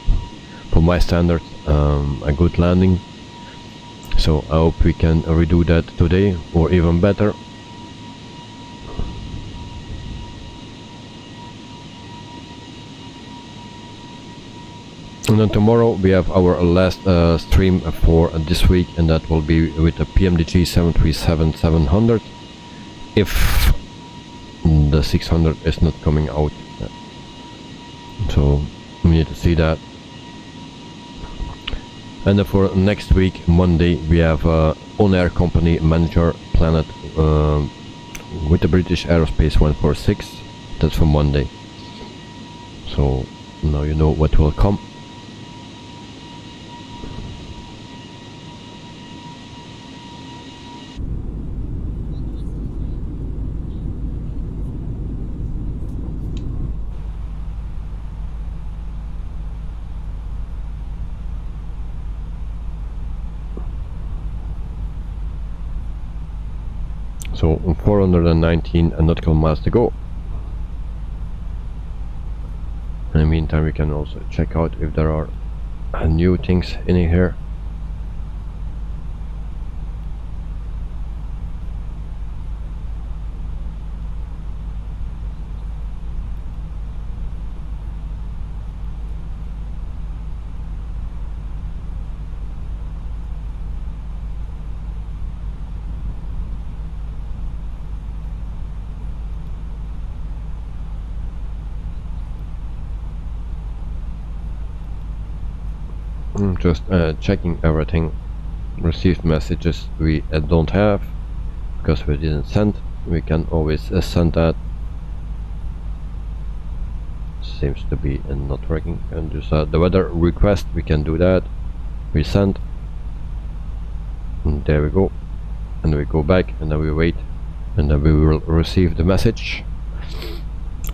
for my standards a good landing, so I hope we can redo that today or even better. And then tomorrow we have our last stream for this week, and that will be with the PMDG 737-700 if the 600 is not coming out, so we need to see that. And then for next week, Monday, we have on-air company manager planet with the British Aerospace 146. That's for Monday, so now you know what will come. So 419 nautical miles to go. In the meantime we can also check out if there are new things in here. Just checking everything. Received messages we don't have because we didn't send. We can always send that. Seems to be not working. And just the weather request, we can do that. We send. And there we go. And we go back and then we wait and then we will receive the message.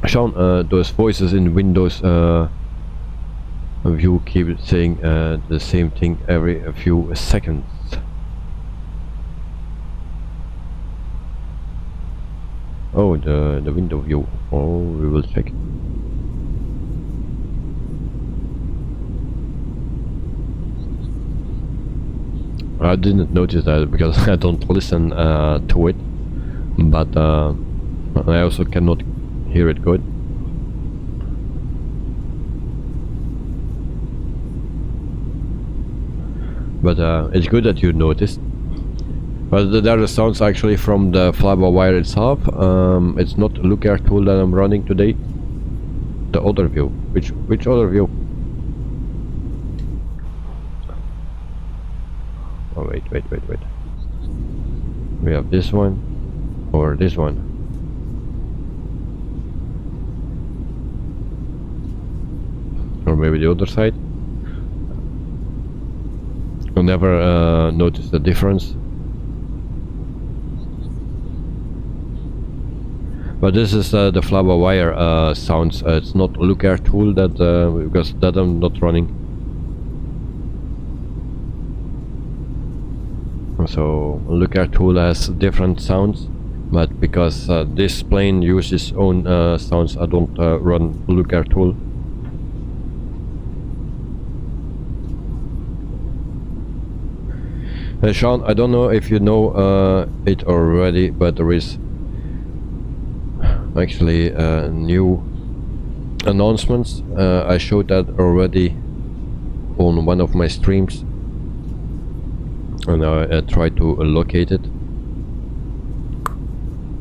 Sean, those voices in Windows view keep saying the same thing every few seconds. Oh, the window view. Oh, we will check. I didn't notice that because I don't listen to it, but I also cannot hear it good. But it's good that you noticed. But there are sounds actually from the flybywire itself. It's not the look air tool that I'm running today. The other view. Which other view? Oh wait. We have this one or this one. Or maybe the other side. You'll never notice the difference. But this is the flybywire sounds. It's not look air tool that because that I'm not running. So look air tool has different sounds, but because this plane uses own sounds, I don't run look air tool. Sean, I don't know if you know it already, but there is actually new announcements. I showed that already on one of my streams, and I try to locate it.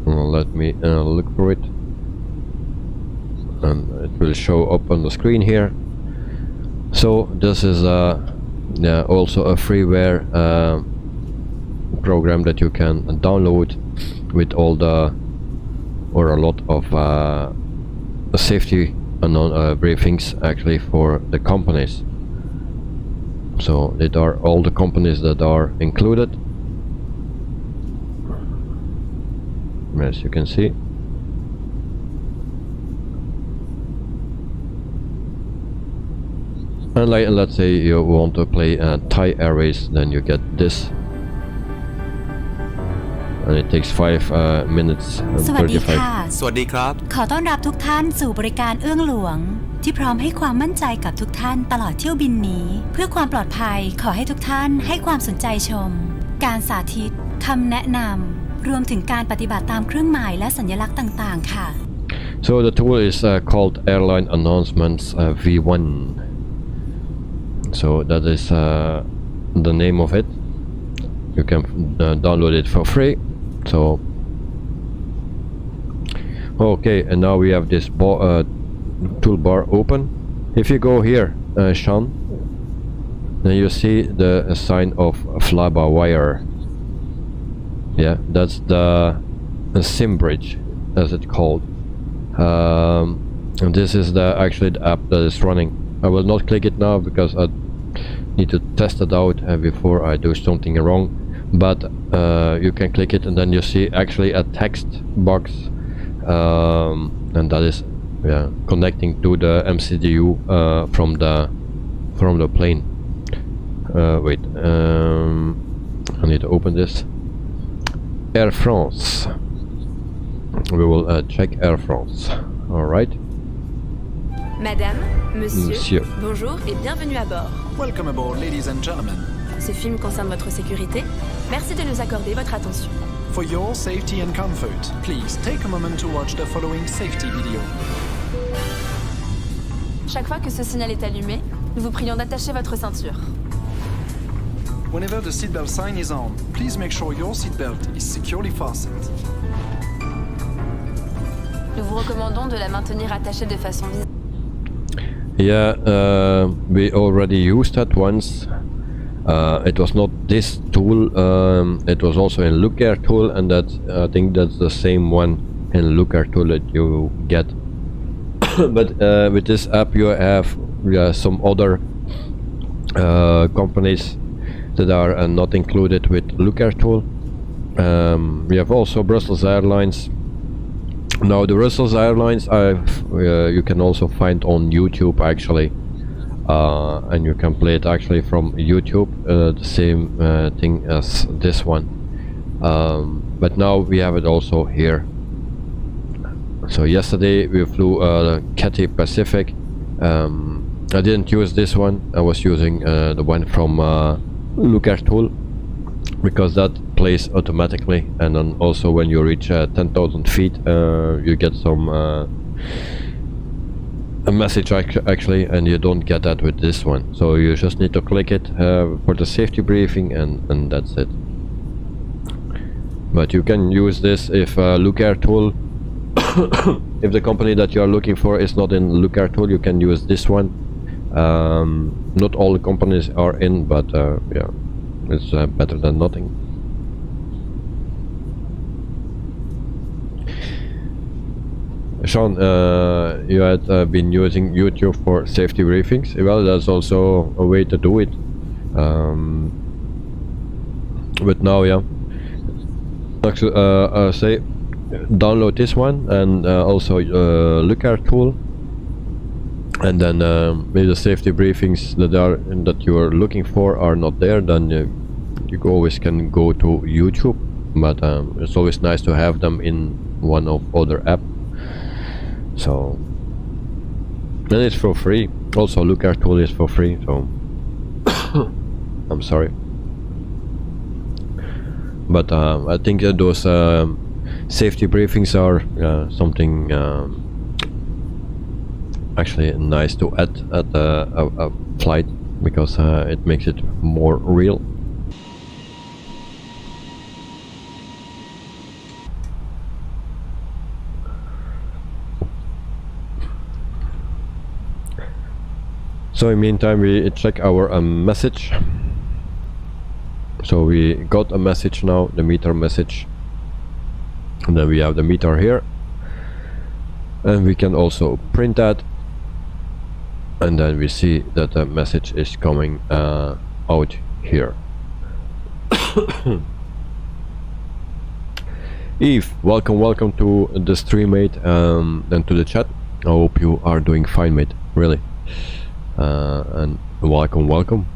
Let me look for it, and it will show up on the screen here. So this is also a freeware program that you can download with all the or a lot of safety briefings actually for the companies. So it are all the companies that are included, as you can see. And like, let's say you want to play Thai Airways, then you get this, and it takes 5 minutes and สวัสดีค่ะ 35. สวัสดีครับ ขอต้อนรับทุกท่านสู่บริการเอื้องหลวงที่พร้อมให้ความมั่นใจกับทุกท่านตลอดเที่ยวบินนี้เพื่อความปลอดภัยขอให้ทุกท่านให้ความสนใจชมการสาธิตคำแนะนำรวมถึงการปฏิบัติตามเครื่องหมายและสัญลักษณ์ต่างๆค่ะ So the tool is called Airline Announcements V1. So that is the name of it. You can download it for free. So okay, and now we have this toolbar open. If you go here, Sean, then you see the sign of flybywire. Yeah, that's the SIM bridge, as it's called. And this is actually the app that is running. I will not click it now because I need to test it out before I do something wrong. But you can click it, and then you see actually a text box, and that is connecting to the MCDU from the plane. Wait, I need to open this. Air France. We will check Air France. All right. Madame, monsieur, Monsieur. bonjour et bienvenue à bord. Welcome aboard, ladies and gentlemen. Ce film concerne votre sécurité. Merci de nous accorder votre attention. For your safety and comfort, please take a moment to watch the following safety video. Chaque fois que ce signal est allumé, nous vous prions d'attacher votre ceinture. Whenever the seatbelt sign is on, please make sure your seatbelt is securely fastened. Nous vous recommandons de la maintenir attachée de façon visible. Yeah, we already used that once. It was not this tool, it was also in Looker tool, and I think that's the same one in Looker tool that you get. But with this app you have some other companies that are not included with Looker tool. We have also Brussels Airlines. Now the Brussels Airlines you can also find on YouTube actually, and you can play it actually from YouTube, the same thing as this one, but now we have it also here. So yesterday we flew TB Pacific. I didn't use this one. I was using the one from Looker tool, because that plays automatically, and then also when you reach 10,000 feet you get some a message actually, and you don't get that with this one. So you just need to click it for the safety briefing, and that's it. But you can use this if Looker tool if the company that you are looking for is not in Looker tool, you can use this one. Not all the companies are in, but yeah, it's better than nothing. Sean, you had been using YouTube for safety briefings. Well, that's also a way to do it. But now, yeah, actually, say download this one, and also Looker tool, and then maybe the safety briefings that you are looking for are not there, then you always can go to YouTube. But it's always nice to have them in one of other app. So, and it's for free. Also, Looker tool is for free. So, I'm sorry. but I think those safety briefings are something actually nice to add at a flight, because it makes it more real. So in the meantime we check our message. So we got a message now, the meter message, and then we have the meter here, and we can also print that, and then we see that the message is coming out here. Eve, welcome to the stream, mate, and to the chat. I hope you are doing fine, mate, really. And welcome.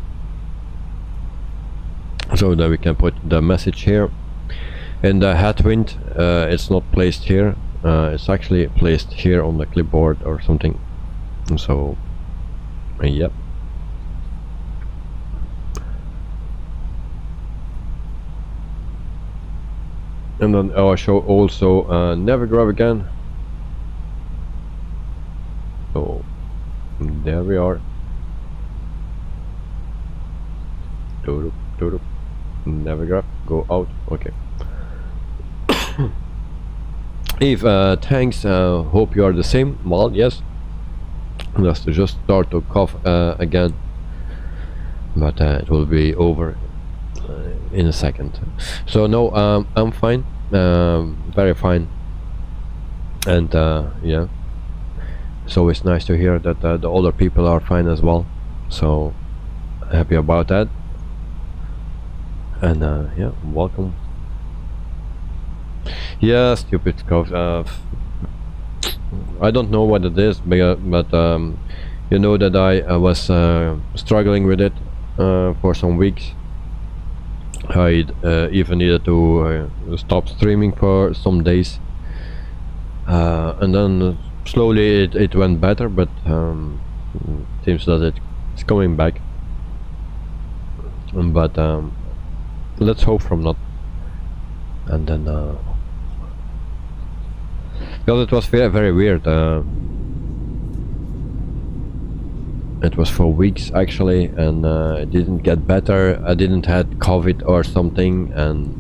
So then we can put the message here, and the headwind, it's not placed here, it's actually placed here on the clipboard or something. And so yep. And then I'll show also Navigraph again. So there we are. Navigraph, go out. Okay. Eve, thanks. Hope you are the same. Well, yes. Just start to cough again, but it will be over in a second. So no, I'm fine, very fine, and yeah, it's always nice to hear that the other people are fine as well. So happy about that. And yeah, welcome. Yeah, stupid cough. I don't know what it is, but you know that I was struggling with it for some weeks. I even needed to stop streaming for some days, and then slowly it went better, but seems that it's coming back. But let's hope from not. And then because it was very weird. It was for weeks actually, and it didn't get better. I didn't had COVID or something, and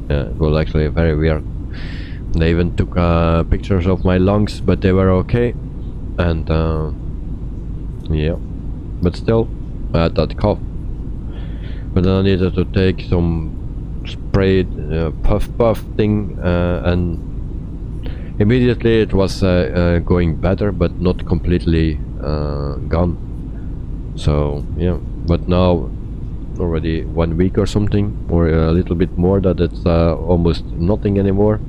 it was actually very weird. They even took pictures of my lungs, but they were okay. And yeah, but still I had that cough. But then I needed to take some spray puff thing, and immediately it was going better, but not completely gone. So yeah, but now already 1 week or something, or a little bit more, that it's almost nothing anymore.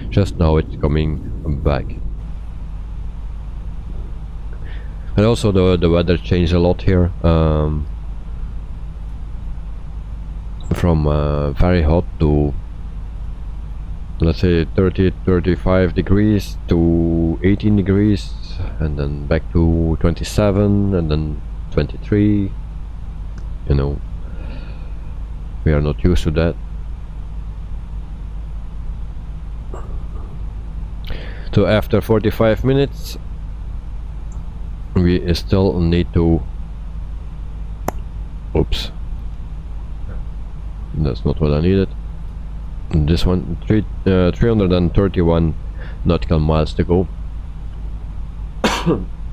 Just now it's coming back. And also the weather changed a lot here, from very hot to, let's say, 30-35 degrees to 18 degrees, and then back to 27, and then 23. You know, we are not used to that. So after 45 minutes we still need to, oops, that's not what I needed. This one, 331 nautical miles to go.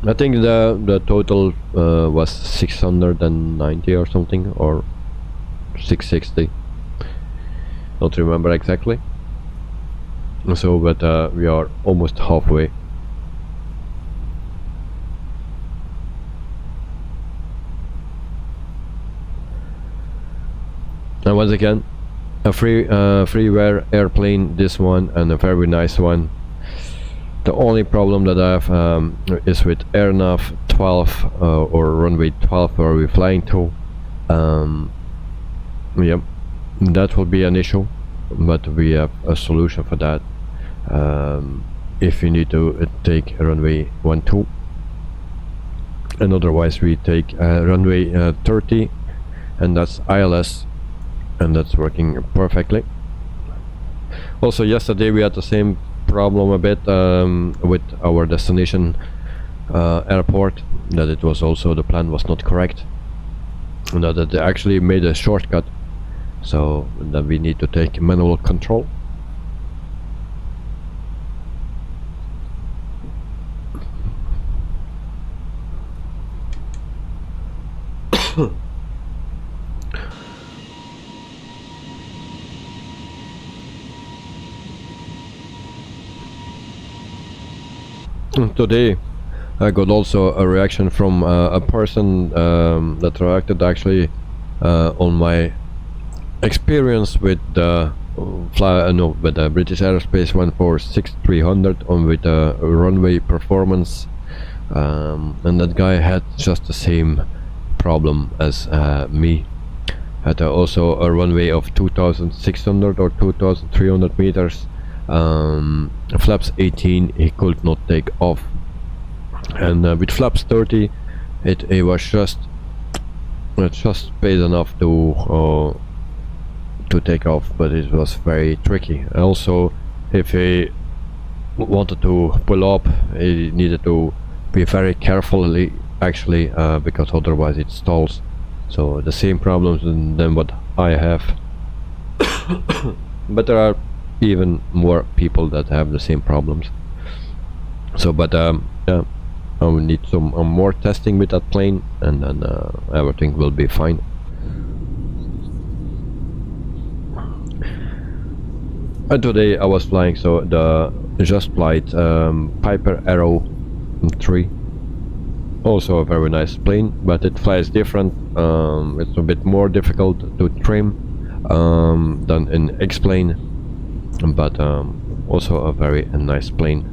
I think the total was 690 or something, or 660. Don't remember exactly. So, but we are almost halfway. And once again, a freeware airplane, this one, and a very nice one. The only problem that I have is with AirNav 12 or runway 12 where we're flying to. Yep, that will be an issue, but we have a solution for that. If you need to take runway 12, and otherwise we take runway 30, and that's ILS, and that's working perfectly. Also yesterday we had the same problem a bit with our destination airport, that it was also, the plan was not correct, and that they actually made a shortcut, so that we need to take manual control. Today I got also a reaction from a person that reacted actually on my experience with the with the British Aerospace 146-300 on with the runway performance, and that guy had just the same problem as me. Had also a runway of 2,600 or 2,300 meters. Flaps 18 he could not take off, and with flaps 30 it was just space enough to take off, but it was very tricky. Also, if he wanted to pull up, he needed to be very carefully actually, because otherwise it stalls. So the same problems than what I have. But there are even more people that have the same problems. So but yeah, I will need some more testing with that plane, and then everything will be fine. And today I was flying so the just flight Piper Arrow 3, also a very nice plane, but it flies different. It's a bit more difficult to trim than in X-plane, but also a very nice plane.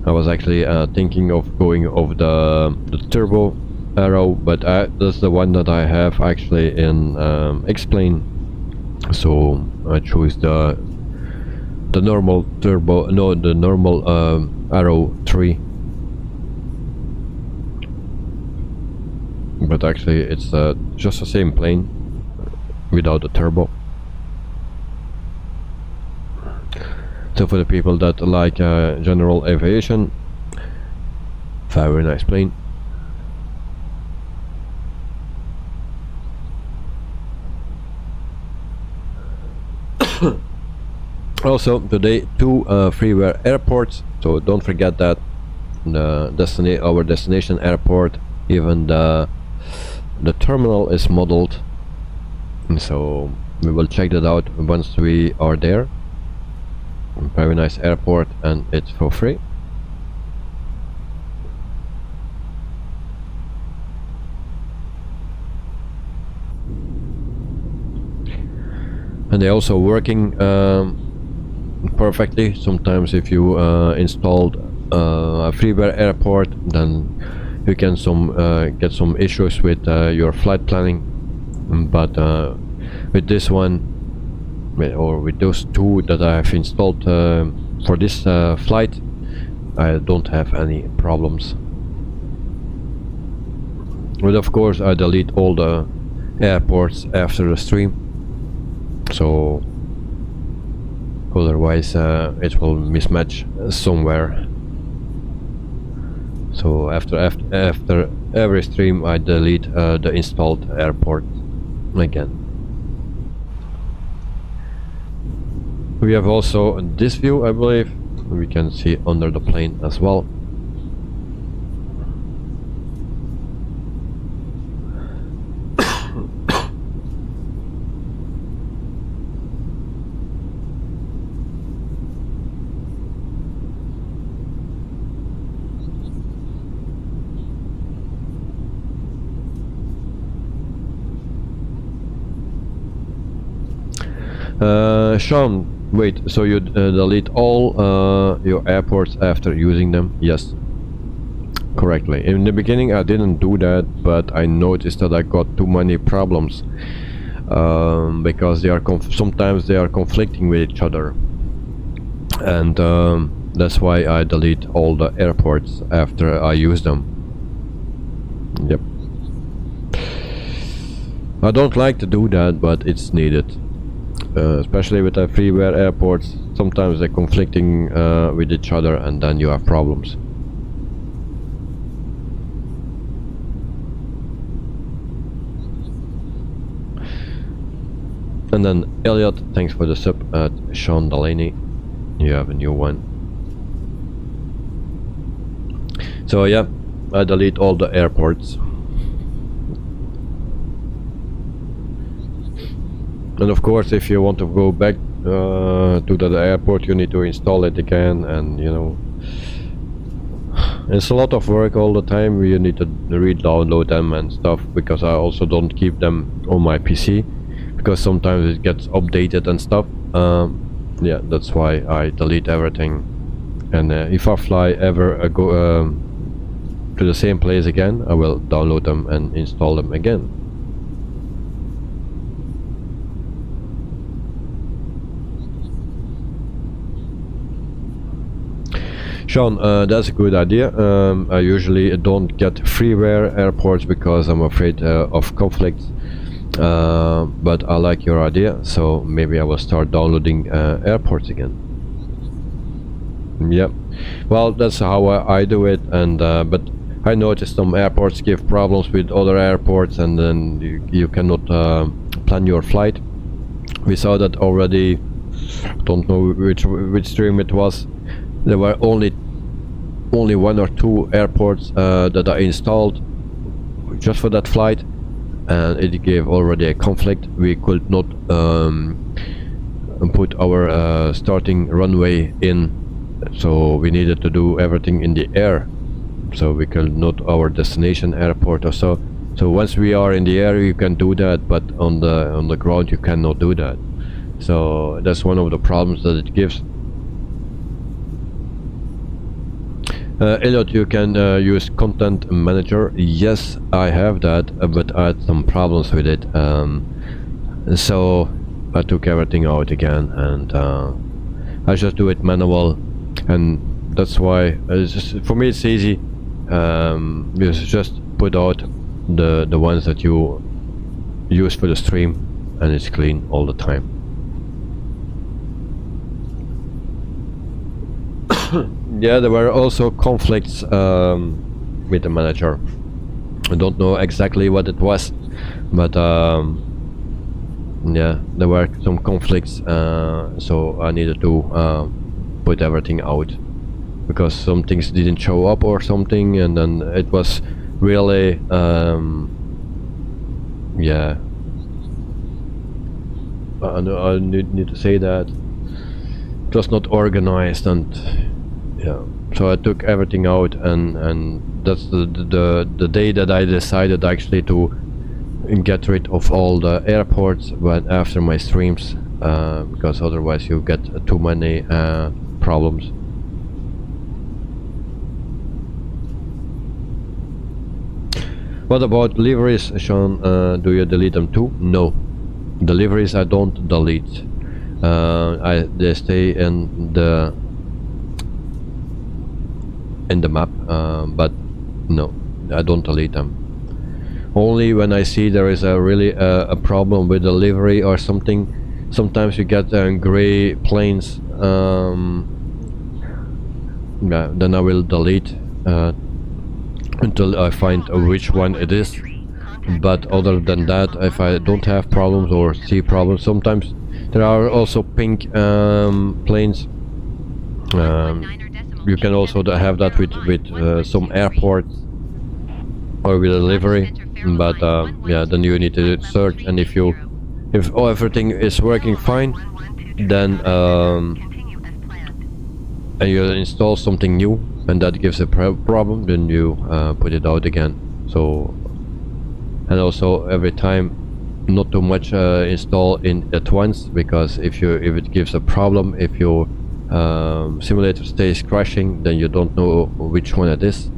I was actually thinking of going over the Turbo Arrow, but that's the one that I have actually in X-plane, so I chose the normal Turbo, no, the normal Arrow 3. But actually it's just the same plane without the turbo. So for the people that like general aviation, very nice plane. Also today 2 freeware airports, so don't forget that our destination airport, even the terminal is modeled, and so we will check that out once we are there. Very nice airport, and it's for free. And they're also working perfectly. Sometimes if you installed a freeware airport, then you can get some issues with your flight planning, but with this one, or with those 2 that I have installed for this flight, I don't have any problems. But of course I delete all the airports after the stream, so otherwise it will mismatch somewhere. So after every stream I delete the installed airport again. We have also this view, I believe. We can see under the plane as well. Sean, wait, so you delete all your airports after using them? Yes, correctly. In the beginning I didn't do that, but I noticed that I got too many problems because they are sometimes they are conflicting with each other, and that's why I delete all the airports after I use them. Yep. I don't like to do that, but it's needed. Especially with the freeware airports, sometimes they're conflicting with each other, and then you have problems. And then Elliot, thanks for the sub at Sean Delaney. You have a new one. So yeah, I delete all the airports. And of course, if you want to go back to the airport, you need to install it again, and you know, it's a lot of work all the time. You need to re-download them and stuff, because I also don't keep them on my PC, because sometimes it gets updated and stuff. Yeah, that's why I delete everything. And if I fly ever go to the same place again, I will download them and install them again. Sean, that's a good idea. I usually don't get freeware airports because I'm afraid of conflicts. But I like your idea, so maybe I will start downloading airports again. Yep. Well, that's how I do it, and but I noticed some airports give problems with other airports, and then you cannot plan your flight. We saw that already. Don't know which stream it was. There were only 1 or 2 airports that I installed just for that flight, and it gave already a conflict. We could not put our starting runway in, so we needed to do everything in the air, so we could not our destination airport or so. So once we are in the air, you can do that, but on the ground you cannot do that. So that's one of the problems that it gives. Elliot, you can use Content Manager. Yes, I have that, but I had some problems with it. So I took everything out again, and I just do it manual, and that's why for me it's easy. You just put out the ones that you use for the stream, and it's clean all the time. Yeah, there were also conflicts with the manager. I don't know exactly what it was, but yeah, there were some conflicts, so I needed to put everything out, because some things didn't show up or something, and then it was really yeah, I need to say that it was not organized, and yeah, so I took everything out, and that's the day that I decided actually to get rid of all the airports when after my streams, because otherwise you get too many problems. What about deliveries, Sean? Do you delete them too? No, deliveries I don't delete. They stay in the map, but no, I don't delete them. Only when I see there is a really a problem with delivery or something. Sometimes you get gray planes, yeah, then I will delete until I find which one it is. But other than that, if I don't have problems or see problems, sometimes there are also pink planes. You can also have that with some airports or with delivery, but yeah, then you need to search, and if everything is working fine, then and you install something new and that gives a problem, then you put it out again. So, and also every time not too much install in at once, because if it gives a problem, if your simulator stays crashing, then you don't know which one it is.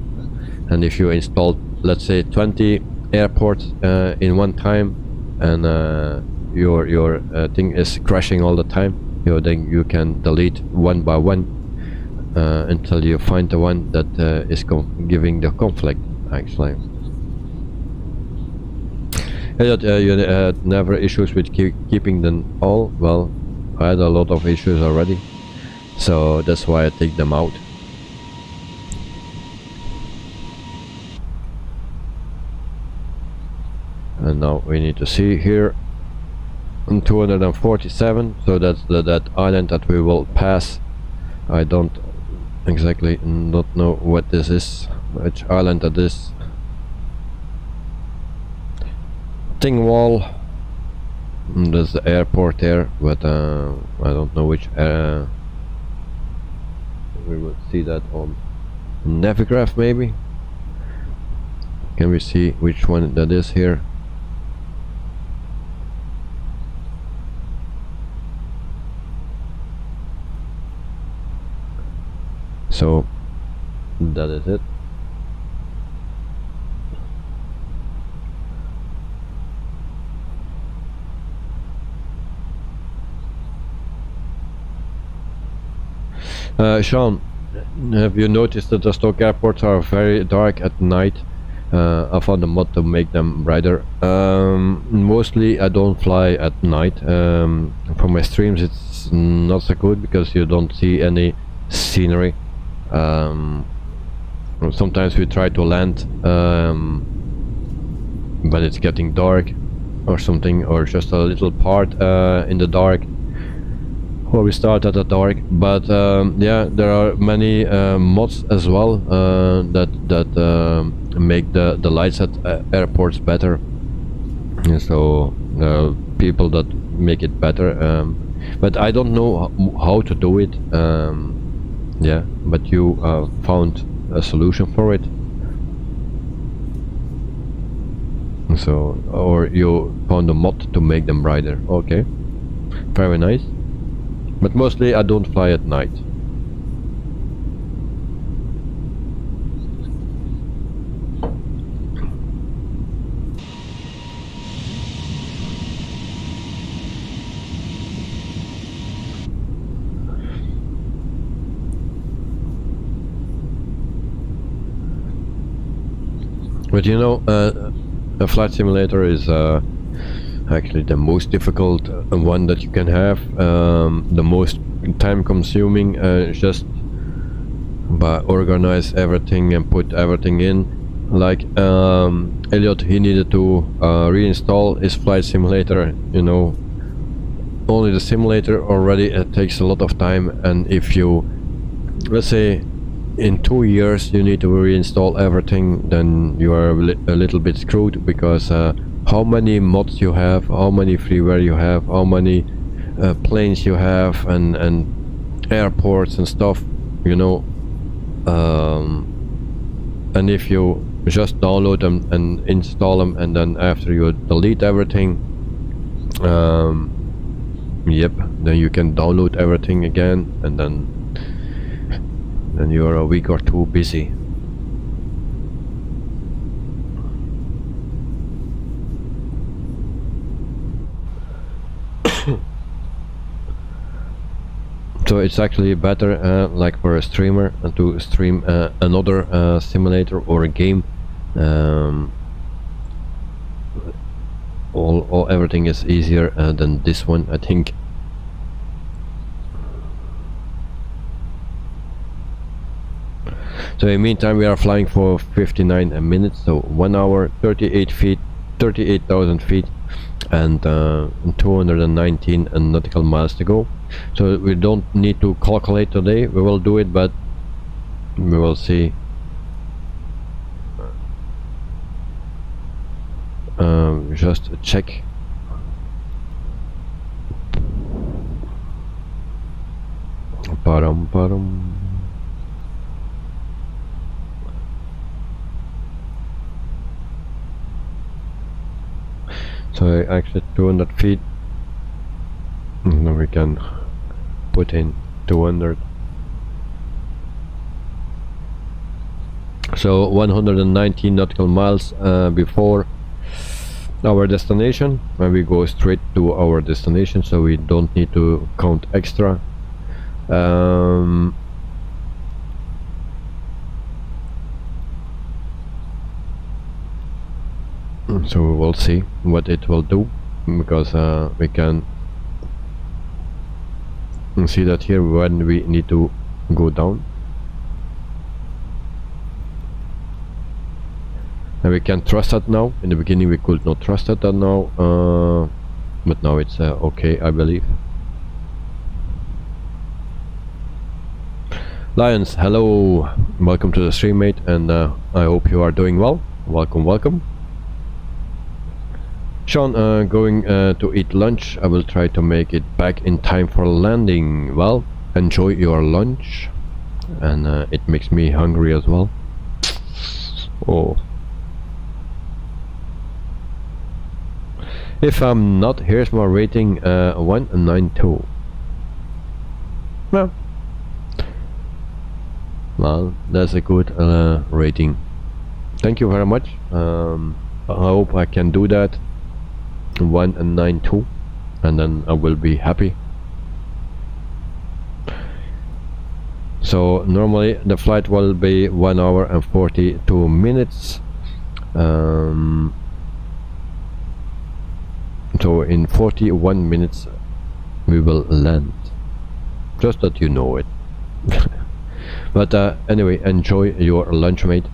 And if you install, let's say 20 airports in one time, and your thing is crashing all the time, then you can delete one by one until you find the one that is giving the conflict, actually. Elliot, you had never issues with keeping them all? Well, I had a lot of issues already, so that's why I take them out. And now we need to see here on 247, so that's that island that we will pass. I don't exactly not know what this is, which island that is. Wall. There's the airport there, but I don't know which. We will see that on Navigraph maybe. Can we see which one that is here? So that is it. Sean, have you noticed that the stock airports are very dark at night? I found a mod to make them brighter. Mostly I don't fly at night. For my streams it's not so good because you don't see any scenery. Sometimes we try to land, but it's getting dark or something, or just a little part in the dark. Or we start at the dark, but yeah, there are many mods as well that make the lights at airports better. And so people that make it better, but I don't know how to do it. Yeah, but you found a solution for it. So, or you found a mod to make them brighter. Okay, very nice. But mostly I don't fly at night. But you know, a flight simulator is actually the most difficult one that you can have, the most time consuming, just by organize everything and put everything in. Like Elliot, he needed to reinstall his flight simulator, you know. Only the simulator already takes a lot of time, and if you, let's say in 2 years you need to reinstall everything, then you are a little bit screwed, because how many mods you have, how many freeware you have, how many planes you have, and airports and stuff, you know. And if you just download them and install them, and then after you delete everything, yep, then you can download everything again, and then you're a week or two busy. So it's actually better, like for a streamer, to stream another simulator or a game. Everything is easier than this one, I think. So in the meantime we are flying for 59 minutes, so 1 hour, 38 feet, 38,000 feet, and 219 nautical miles to go. So we don't need to calculate today, we will do it, but we will see. Just check. Param. So actually 200 feet, now we can put in 200. So 119 nautical miles before our destination, and we go straight to our destination, so we don't need to count extra. So we will see what it will do, because we can see that here when we need to go down, and we can trust that now. In the beginning we could not trust that now, but now it's okay, I believe. Lions, hello, welcome to the stream, mate, and I hope you are doing well. Welcome, welcome. Sean, going to eat lunch. I will try to make it back in time for landing. Well, enjoy your lunch, and it makes me hungry as well. Oh. If I'm not, here's my rating, 192. Well, that's a good rating. Thank you very much. I hope I can do that. 192, and then I will be happy. So normally the flight will be 1 hour and 42 minutes. So in 41 minutes we will land. Just that you know it. But anyway, enjoy your lunch, mate.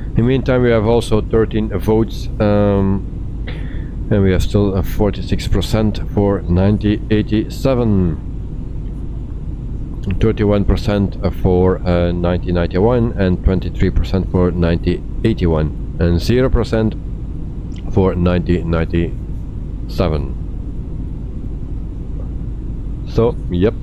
In the meantime, we have also 13 votes, and we have still 46% for 9087, 31% for 9091, and 23% for 9081, and 0% for 9097. So, yep.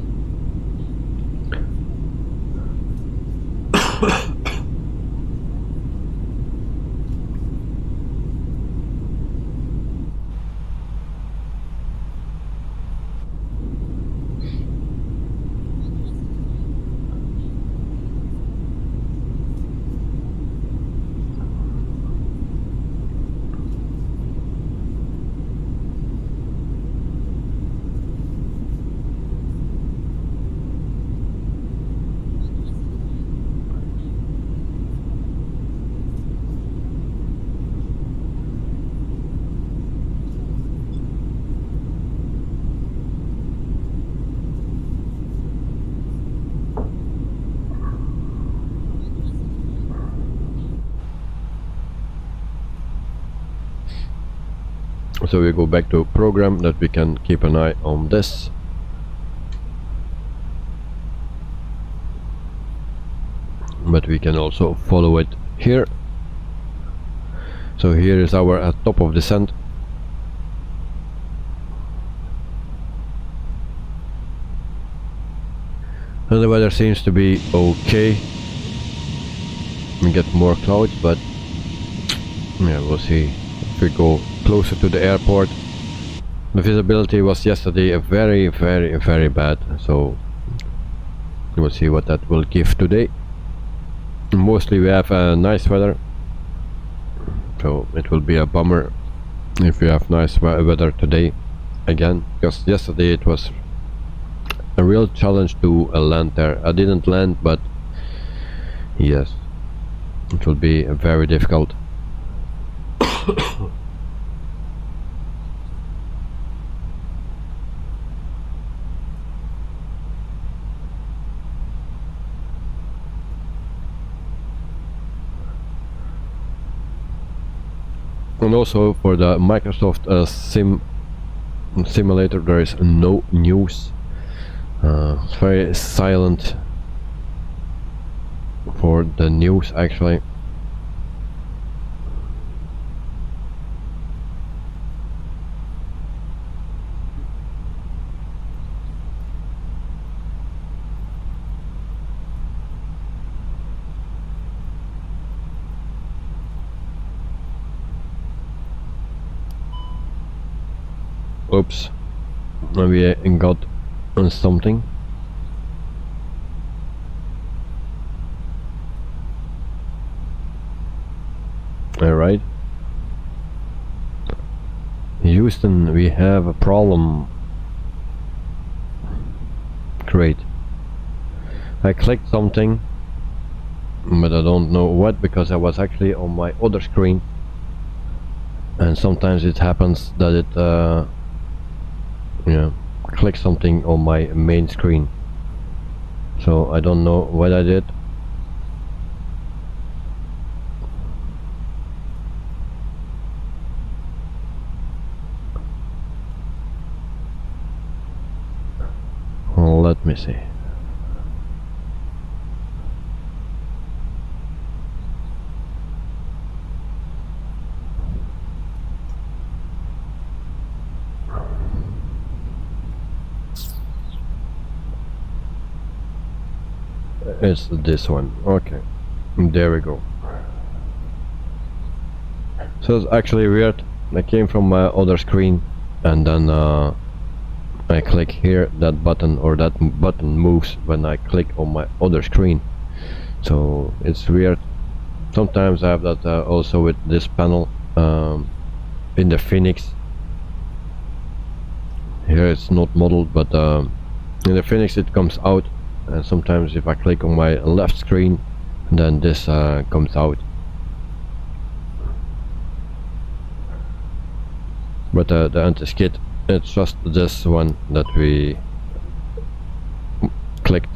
So we go back to program that we can keep an eye on this. But we can also follow it here. So here is our top of descent. And the weather seems to be okay. We get more clouds, but yeah, we'll see if we go closer to the airport. The visibility was yesterday very bad, so we'll see what that will give today. Mostly we have nice weather, so it will be a bummer if we have nice weather today again, because yesterday it was a real challenge to land there. I didn't land, but yes, it will be very difficult. And also for the Microsoft simulator there is no news. It's very silent for the news actually. Oops, we got on something. Alright. Houston, we have a problem. Great. I clicked something, but I don't know what, because I was actually on my other screen, and sometimes it happens that it clicks something on my main screen, so I don't know what I did. Let me see. It's this one. Okay, there we go. So it's actually weird. I came from my other screen, and then I click here, that button, or that button moves when I click on my other screen. So it's weird. Sometimes I have that also with this panel in the Phoenix. Here it's not modeled, but in the Phoenix it comes out, and sometimes if I click on my left screen, then this comes out. But the anti-skid, it's just this one that we clicked.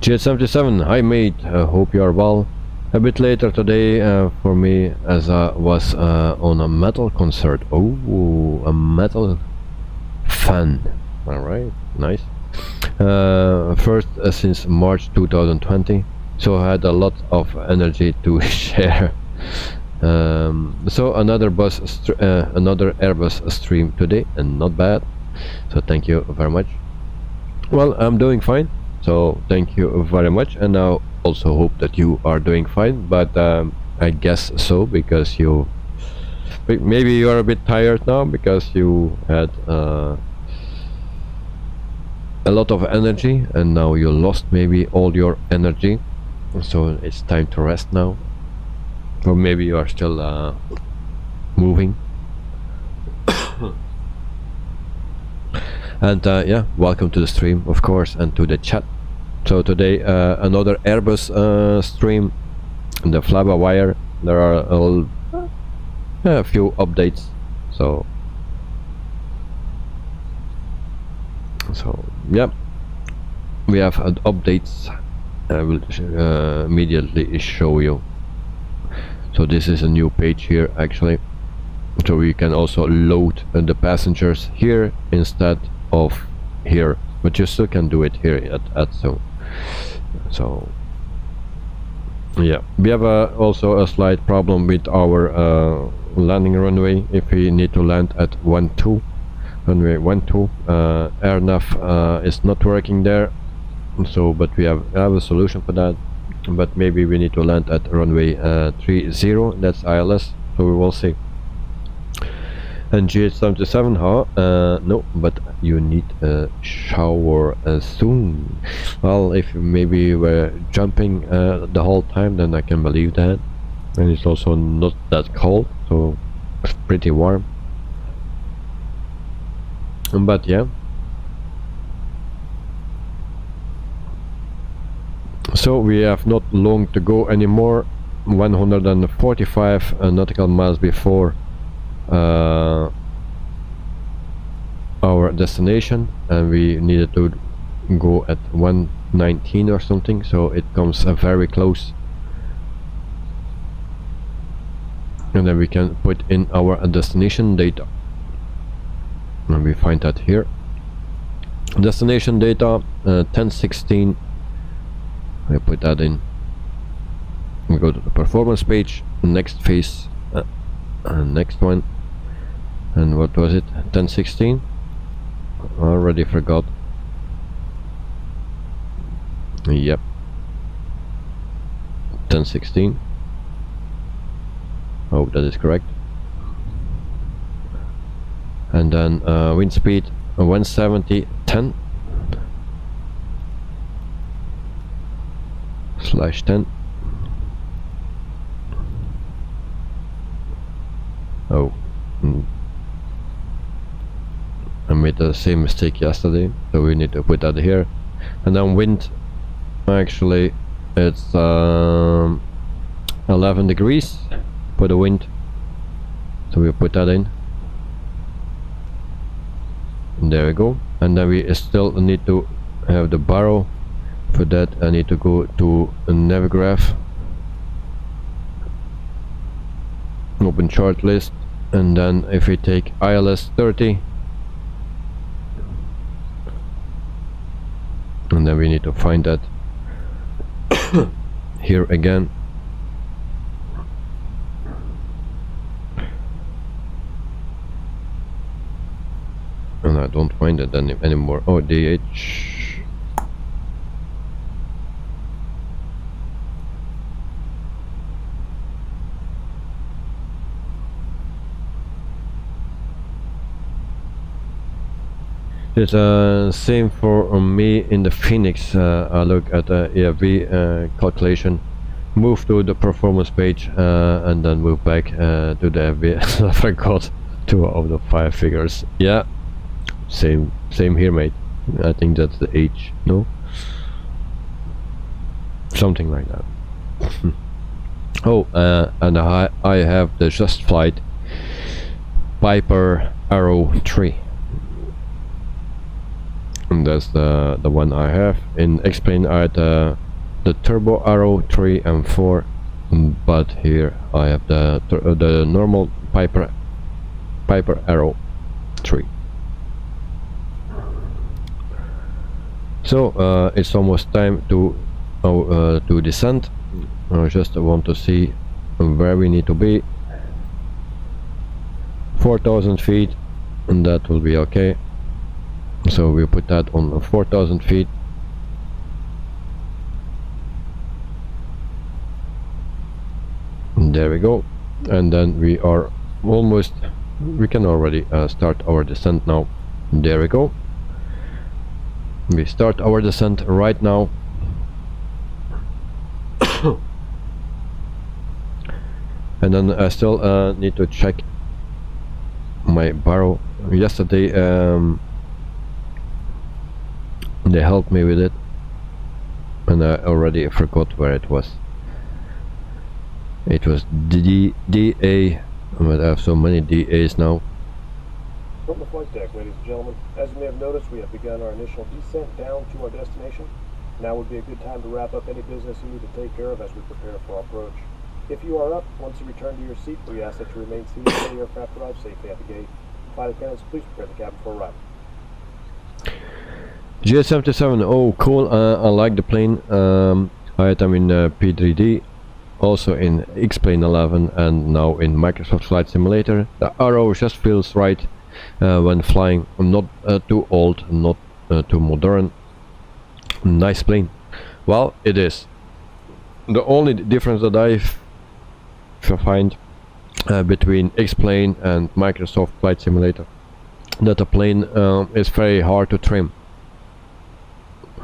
G77, hi mate, hope you are well. A bit later today for me, as I was on a metal concert. Oh, a metal fan. Alright, nice. First since March 2020. So I had a lot of energy to share. So another Airbus stream today, and not bad. So thank you very much. Well, I'm doing fine. So thank you very much, and I also hope that you are doing fine. But I guess so, because maybe you are a bit tired now because you had a lot of energy, and now you lost maybe all your energy. So it's time to rest now, or maybe you are still moving. And yeah, welcome to the stream, of course, and to the chat. So today another Airbus stream, the flybywire. There are a few updates. So yeah, we have updates. I will immediately show you. So this is a new page here actually, so we can also load the passengers here instead of here, but you still can do it here at so yeah, we have also a slight problem with our landing runway. If we need to land at runway 12, AirNav is not working there. So, but we have a solution for that. But maybe we need to land at runway 30. That's ILS. So we will see. And GH77, no, but you need a shower soon. Well, if maybe you were jumping the whole time, then I can believe that. And it's also not that cold, so it's pretty warm. But yeah. So we have not long to go anymore. 145 nautical miles before our destination, and we needed to go at 119 or something, so it comes very close. And then we can put in our destination data, and we find that here. Destination data 1016. I put that in. We go to the performance page, next phase, next one, and what was it? 1016. Already forgot. Yep, 1016. Oh, that is correct. And then wind speed 170, 10. /10. Oh, I made the same mistake yesterday, so we need to put that here. And then wind, actually it's 11 degrees for the wind, so we put that in. And there we go. And then we still need to have the barrel. For that I need to go to a Navigraph, open chart list, and then if we take ILS 30, and then we need to find that here again. And I don't find it anymore. Oh, DH. It's same for me in the Phoenix. I look at the EKBI calculation, move to the performance page, and then move back to the FB. I forgot 2 of the 5 figures. Yeah, same here, mate. I think that's the H, no? Something like that. Oh, and I have the Just Flight Piper Arrow 3. And that's the one I have. In Explain I had the Turbo Arrow 3 and 4, but here I have the normal Piper Arrow 3. So it's almost time to descend. I just want to see where we need to be. 4,000 feet, and that will be okay. So we put that on 4,000 feet. And there we go. And then we are almost, we can already start our descent now. And there we go. We start our descent right now. And then I still need to check my barrel. Yesterday they helped me with it, and I already forgot where it was. It was DA, but I have so many DAs now. From the flight deck, ladies and gentlemen, as you may have noticed, we have begun our initial descent down to our destination. Now would be a good time to wrap up any business you need to take care of as we prepare for approach. If you are up, once you return to your seat, we ask that you remain seated until the aircraft arrives safely at the gate. Flight attendants, please prepare the cabin for arrival. GS77, oh cool, I like the plane. I had them in P3D, also in X-Plane 11, and now in Microsoft Flight Simulator. The arrow just feels right when flying, not too old, not too modern. Nice plane. Well, it is. The only difference that I find between X-Plane and Microsoft Flight Simulator, that the plane is very hard to trim.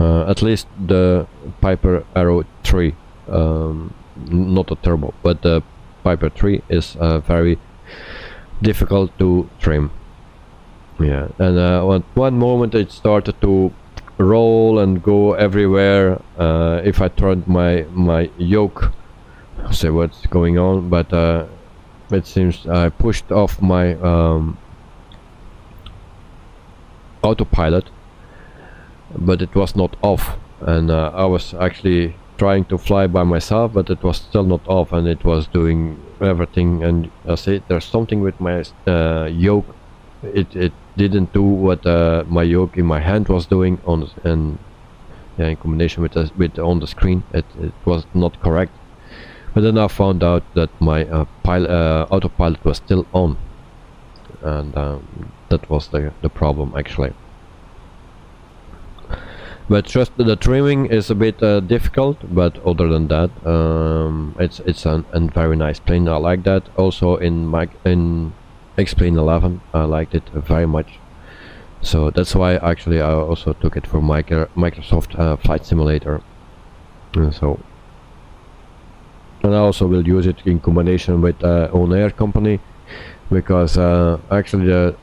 At least the Piper Arrow 3, not a turbo, but the Piper 3 is very difficult to trim. Yeah, and at one moment it started to roll and go everywhere. If I turned my yoke, I'll say what's going on, but it seems I pushed off my autopilot, but it was not off, and I was actually trying to fly by myself, but it was still not off, and it was doing everything. And I say there's something with my yoke. It didn't do what my yoke in my hand was doing on, and yeah, in combination with on the screen, it was not correct. But then I found out that my autopilot was still on, and that was the problem actually. But just the trimming is a bit difficult, but other than that, it's a very nice plane. I like that. Also in X-Plane 11, I liked it very much. So that's why actually I also took it for Microsoft Flight Simulator. So and I also will use it in combination with On Air company, because actually the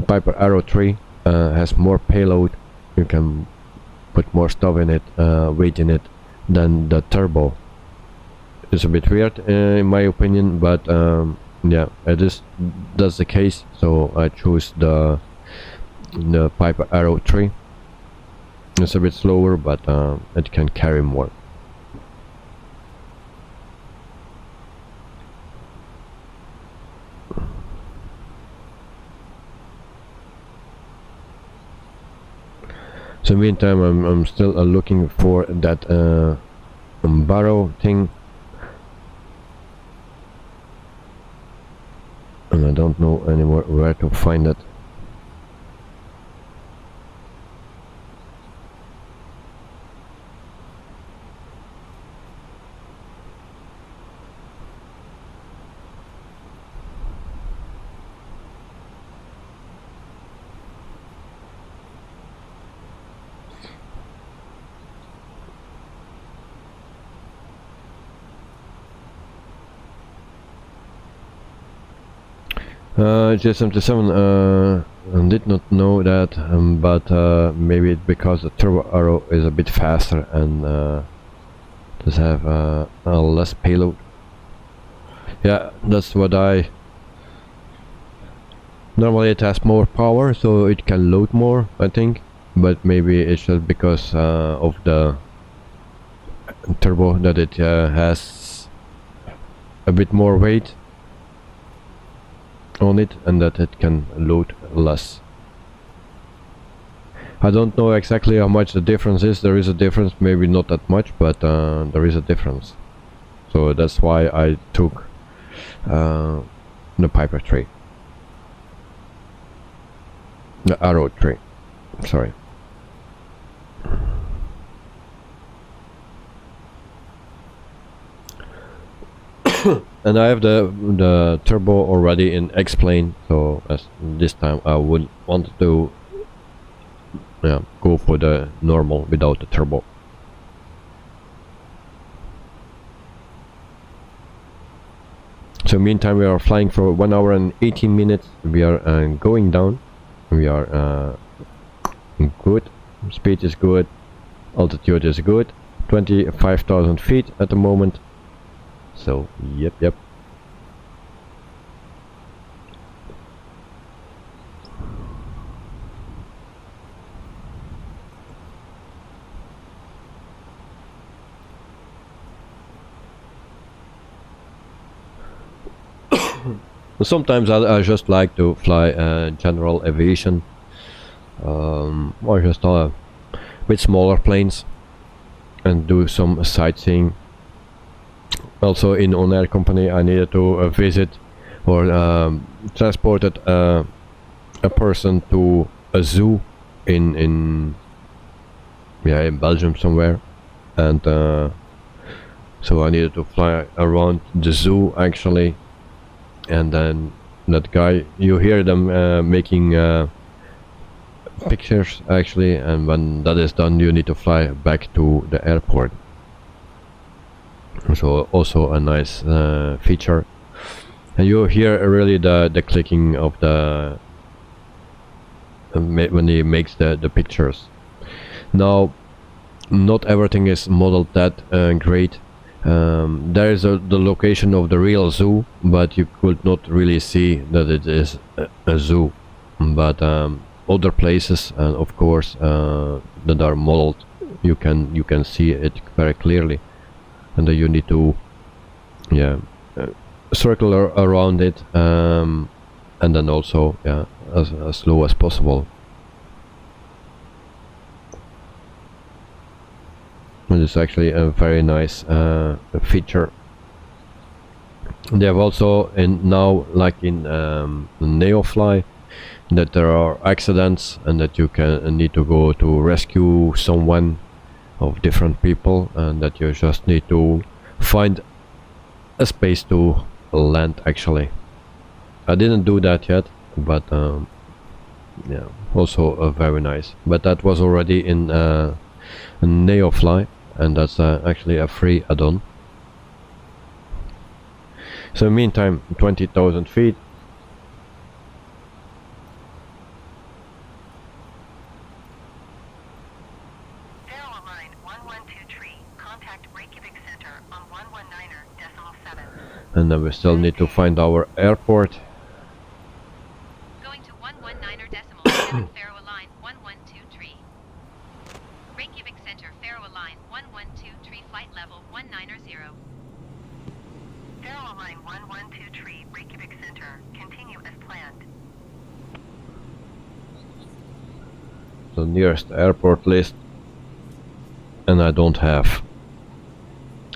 Piper Arrow 3 has more payload. You can put more stuff in it, weight in it, than the turbo. It's a bit weird in my opinion, but yeah, that's the case. So I choose the Piper Arrow 3. It's a bit slower, but it can carry more. So meantime, I'm still looking for that barrow thing, and I don't know anymore where to find it. J77 did not know that, but maybe it's because the turbo arrow is a bit faster and does have less payload. Yeah, that's what I... Normally it has more power, so it can load more, I think, but maybe it's just because of the turbo that it has a bit more weight on it, and that it can load less. I don't know exactly how much the difference is. There is a difference, maybe not that much, but there is a difference. So that's why I took the Piper 3. The Arrow 3, sorry. And I have the turbo already in X-plane, so this time I would want to go for the normal without the turbo. So meantime we are flying for 1 hour and 18 minutes. We are going down. We are good. Speed is good. Altitude is good. 25,000 feet at the moment. So, yep. Sometimes I just like to fly general aviation, or just with smaller planes and do some sightseeing. Also in On Air company I needed to visit or transported a person to a zoo in Belgium somewhere, and so I needed to fly around the zoo actually, and then that guy, you hear them making pictures actually, and when that is done you need to fly back to the airport. So also a nice feature, and you hear really the clicking of the when he makes the pictures. Now not everything is modeled that great. There is the location of the real zoo, but you could not really see that it is a zoo. But other places, and of course that are modeled, you can see it very clearly. And then you need to circle around it, and then also as slow as possible. And it's actually a very nice feature. They have also now, like in Neofly, that there are accidents and that you can need to go to rescue someone of different people, and that you just need to find a space to land actually. I didn't do that yet, but also very nice. But that was already in Neofly, and that's actually a free add-on. So meantime, 20,000 feet. Faroe line 1123, contact Reykjavik Center on 119.7. And then we still need to find our airport. Going to 119.7 Faroe line 1123. Reykjavik Center, Faroe line 1123, flight level 190. Faroe line 1123, Reykjavik Center, continue as planned. The nearest airport list, and I don't have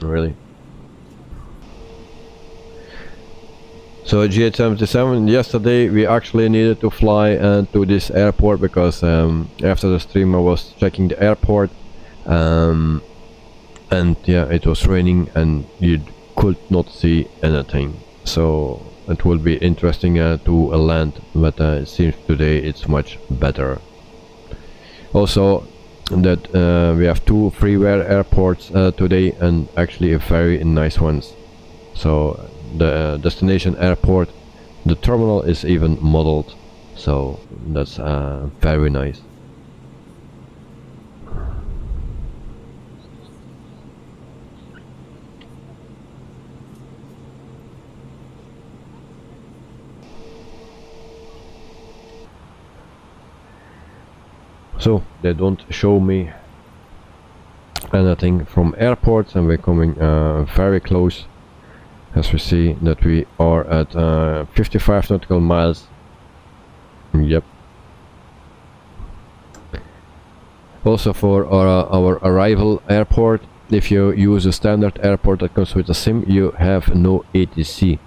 really. So GH77, yesterday we actually needed to fly to this airport because after the stream I was checking the airport, and yeah, it was raining and you could not see anything, so it will be interesting to land, but it seems today it's much better. Also that we have 2 freeware airports today, and actually very nice ones. So the destination airport, the terminal is even modeled, so that's very nice. So they don't show me anything from airports, and we're coming very close, as we see that we are at 55 nautical miles. Yep. Also for our arrival airport, if you use a standard airport that comes with a SIM, you have no ATC.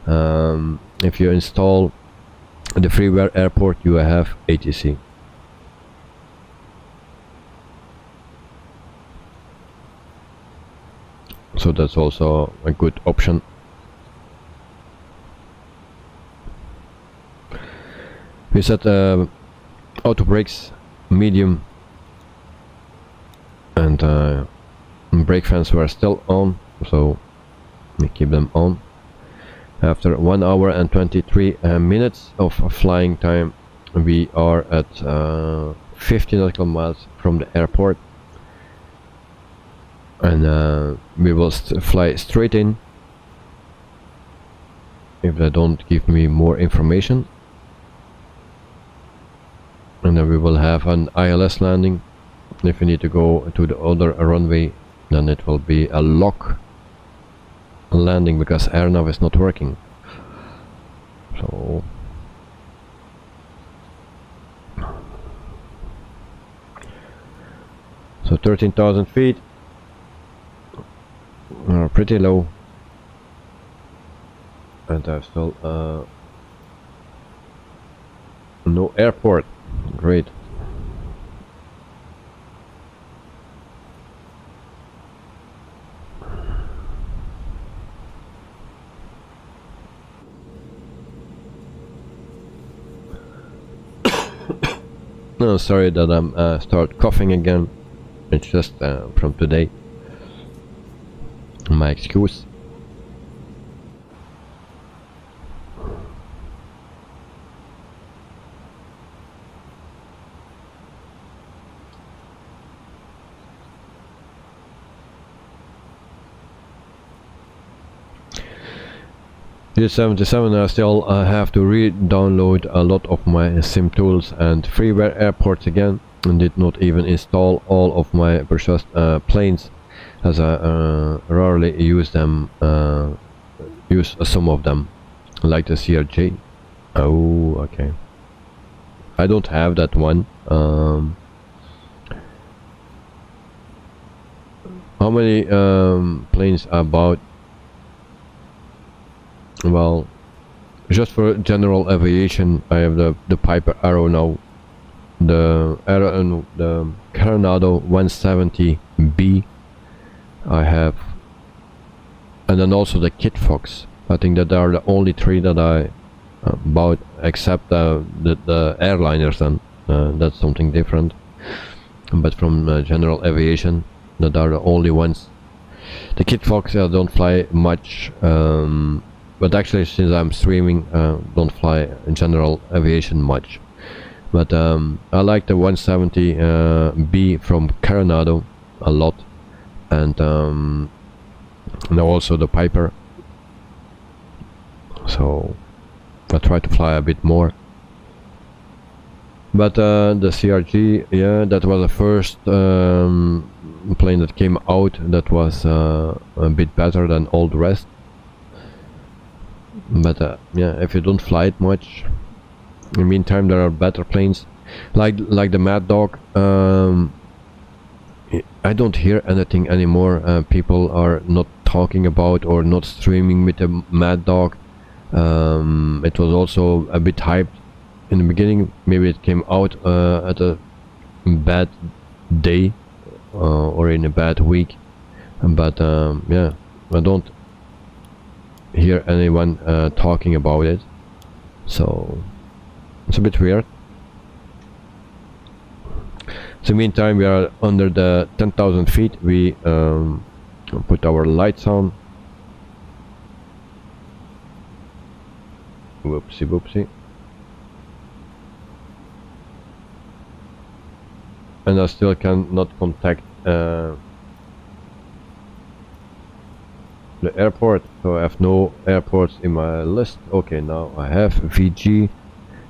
If you install the freeware airport, you have ATC. So that's also a good option. We set auto brakes medium, and brake fans were still on, so we keep them on. After 1 hour and 23 minutes of flying time, we are at 50 nautical miles from the airport. And we will fly straight in if they don't give me more information, and then we will have an ILS landing. If we need to go to the other runway, then it will be a lock landing because AirNav is not working. So 13,000 feet. Pretty low, and I still no airport. Great. No, sorry that I'm start coughing again. It's just from today. My excuse. This 77, I still have to re-download a lot of my sim tools and freeware airports again, and did not even install all of my purchased planes, as I rarely use them, use some of them, like the CRJ. Oh, okay. I don't have that one. How many planes are bought? Well, just for general aviation, I have the Piper Arrow now, the Coronado 170B I have, and then also the Kit Fox. I think that are the only 3 that I bought, except the airliners. Then that's something different. But from general aviation, that are the only ones. The Kit Fox don't fly much, but actually since I'm streaming, don't fly in general aviation much. But I like the 170B from Coronado a lot, and now also the Piper. So I try to fly a bit more. But the CRG, yeah, that was the first plane that came out that was a bit better than all the rest. But yeah, if you don't fly it much, in the meantime there are better planes, like the Mad Dog. I don't hear anything anymore. People are not talking about or not streaming with the Mad Dog. It was also a bit hyped in the beginning. Maybe it came out at a bad day or in a bad week, but yeah, I don't hear anyone talking about it, so it's a bit weird. So meantime we are under the 10,000 feet. We put our lights on. Whoopsie whoopsie. And I still cannot contact the airport, so I have no airports in my list. Okay, now I have VG.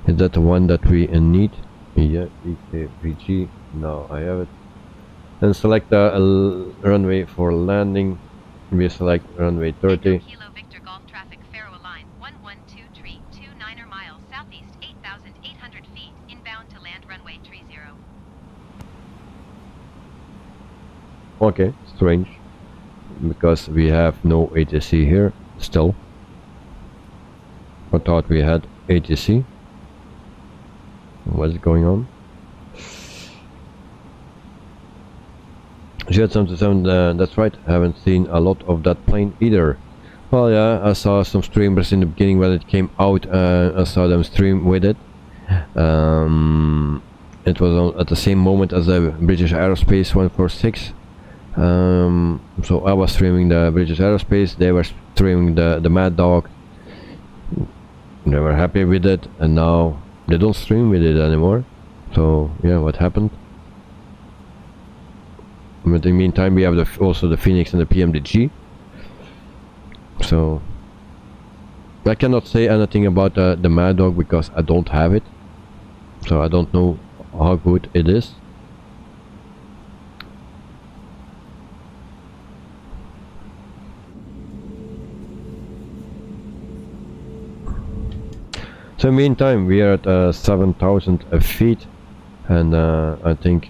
Is that the one that we need? Yeah, EKVG. Now I have it. And select the runway for landing. We select runway 30. Kilo Victor Golf traffic Faroe line 112.29 miles southeast 8,800 feet inbound to land runway 30. Okay, strange, because we have no ATC here still. I thought we had ATC. What's going on? Jet77, that's right, haven't seen a lot of that plane either. Well, yeah, I saw some streamers in the beginning when it came out. I saw them stream with it. It was at the same moment as the British Aerospace 146. So I was streaming the British Aerospace, they were streaming the Mad Dog. They were happy with it, and now they don't stream with it anymore. So yeah, what happened? But in the meantime we have also the Phoenix and the PMDG. So I cannot say anything about the Mad Dog because I don't have it, so I don't know how good it is. So meantime we are at 7,000 feet, and I think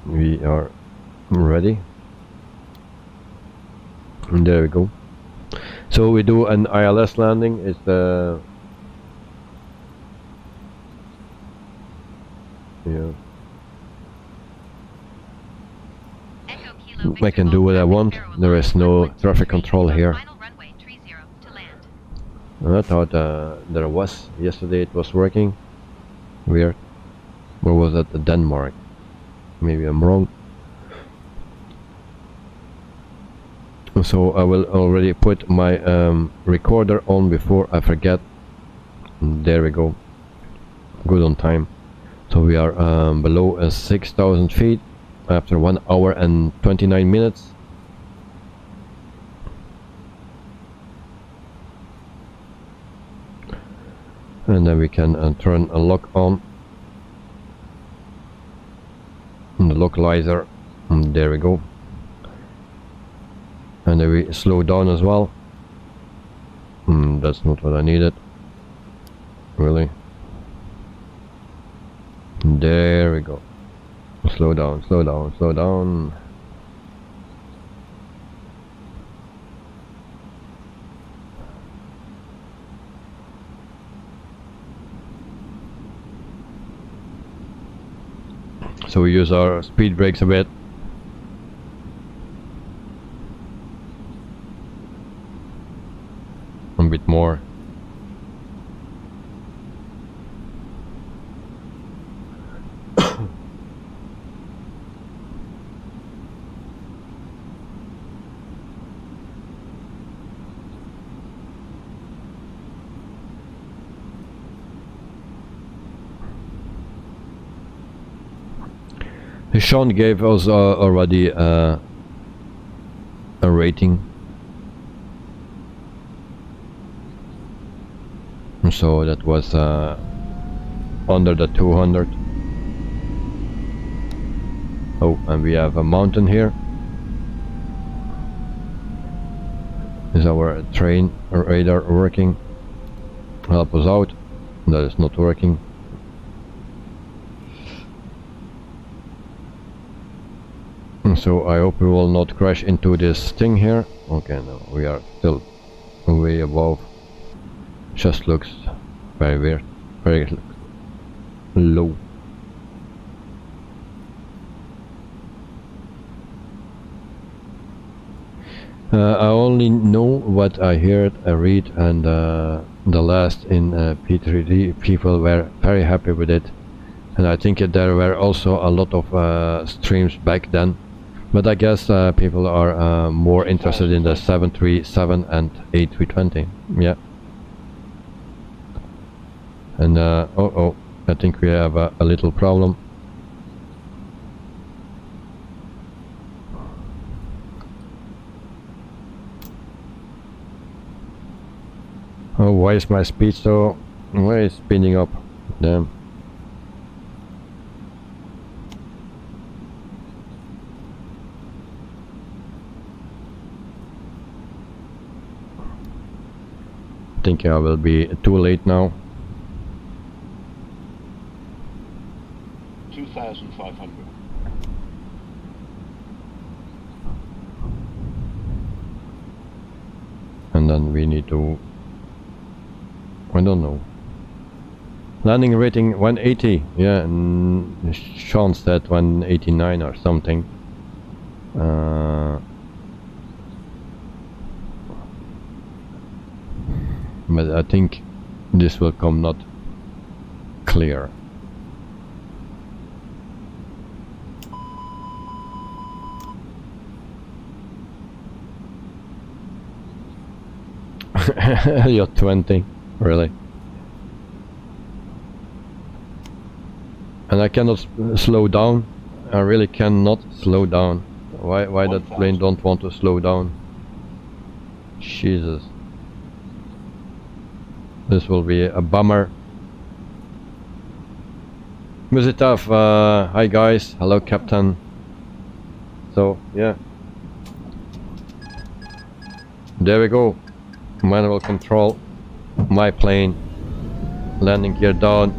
we are ready. And there we go. So we do an ILS landing. Is the I can do what I want. There is no traffic control here. I thought there was yesterday. It was working. Weird. Or was that Denmark? Maybe I'm wrong. So I will already put my recorder on before I forget. There we go. Good on time. So we are below 6,000 feet after 1 hour and 29 minutes. And then we can turn a lock on. And the localizer. And there we go. And then we slow down as well. That's not what I needed. Really. There we go. Slow down, slow down, slow down. So we use our speed brakes a bit. A bit more. Sean gave us already a rating, so that was under the 200. Oh, and we have a mountain here. Is our train radar working? Help us out. That is not working. So I hope we will not crash into this thing here. Okay, no, we are still way above. Just looks very weird, very low. I only know what I heard, I read, and the last in P3D people were very happy with it, and I think there were also a lot of streams back then, but I guess people are more interested in the 737 and A320. Yeah. And oh, I think we have a little problem. Oh, why is my speed so... why is speeding up? Damn. I think I will be too late now. 2,500. And then we need to... I don't know. Landing rating 180. Yeah, and Sean said 189 or something. But I think this will come not clear. You're 20. Really? And I cannot slow down. I really cannot slow down. Why that plane don't want to slow down? Jesus. This will be a bummer. Was it tough? Hi guys. Hello Captain. So yeah. There we go. Manual control. My plane, landing gear down,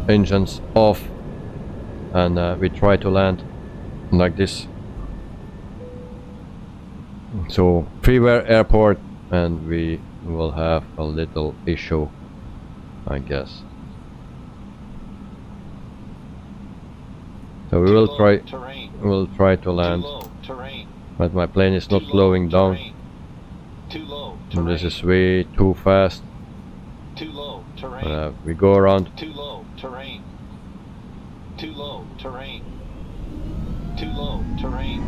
engines off, and we try to land like this. So freeware airport, and we will have a little issue, I guess. So we will try to land, but my plane is not slowing down. And this is way too fast. Too low terrain. We go around. Too low terrain. Too low terrain. Too low terrain.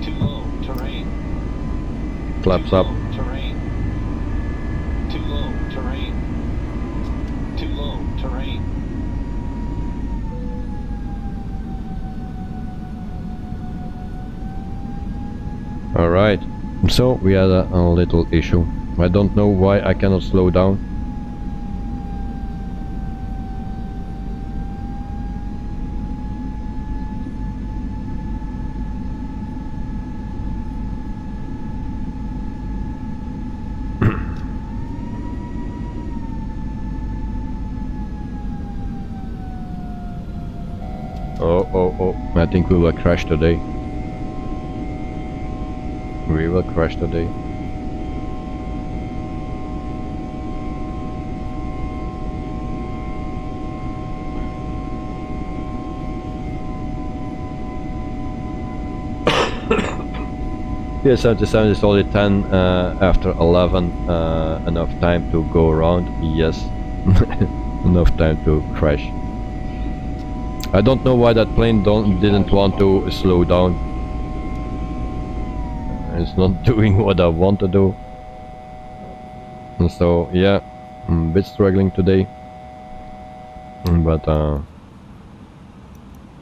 Too low terrain. Claps up. Terrain. Too low terrain. Too low terrain. All right. So we had a little issue. I don't know why I cannot slow down. Oh, I think we will crash today. We will crash today. Yeah, 77 is only 10 after 11. Enough time to go around. Yes. Enough time to crash. I don't know why that plane didn't want to slow down. It's not doing what I want to do. And so yeah, I'm a bit struggling today. But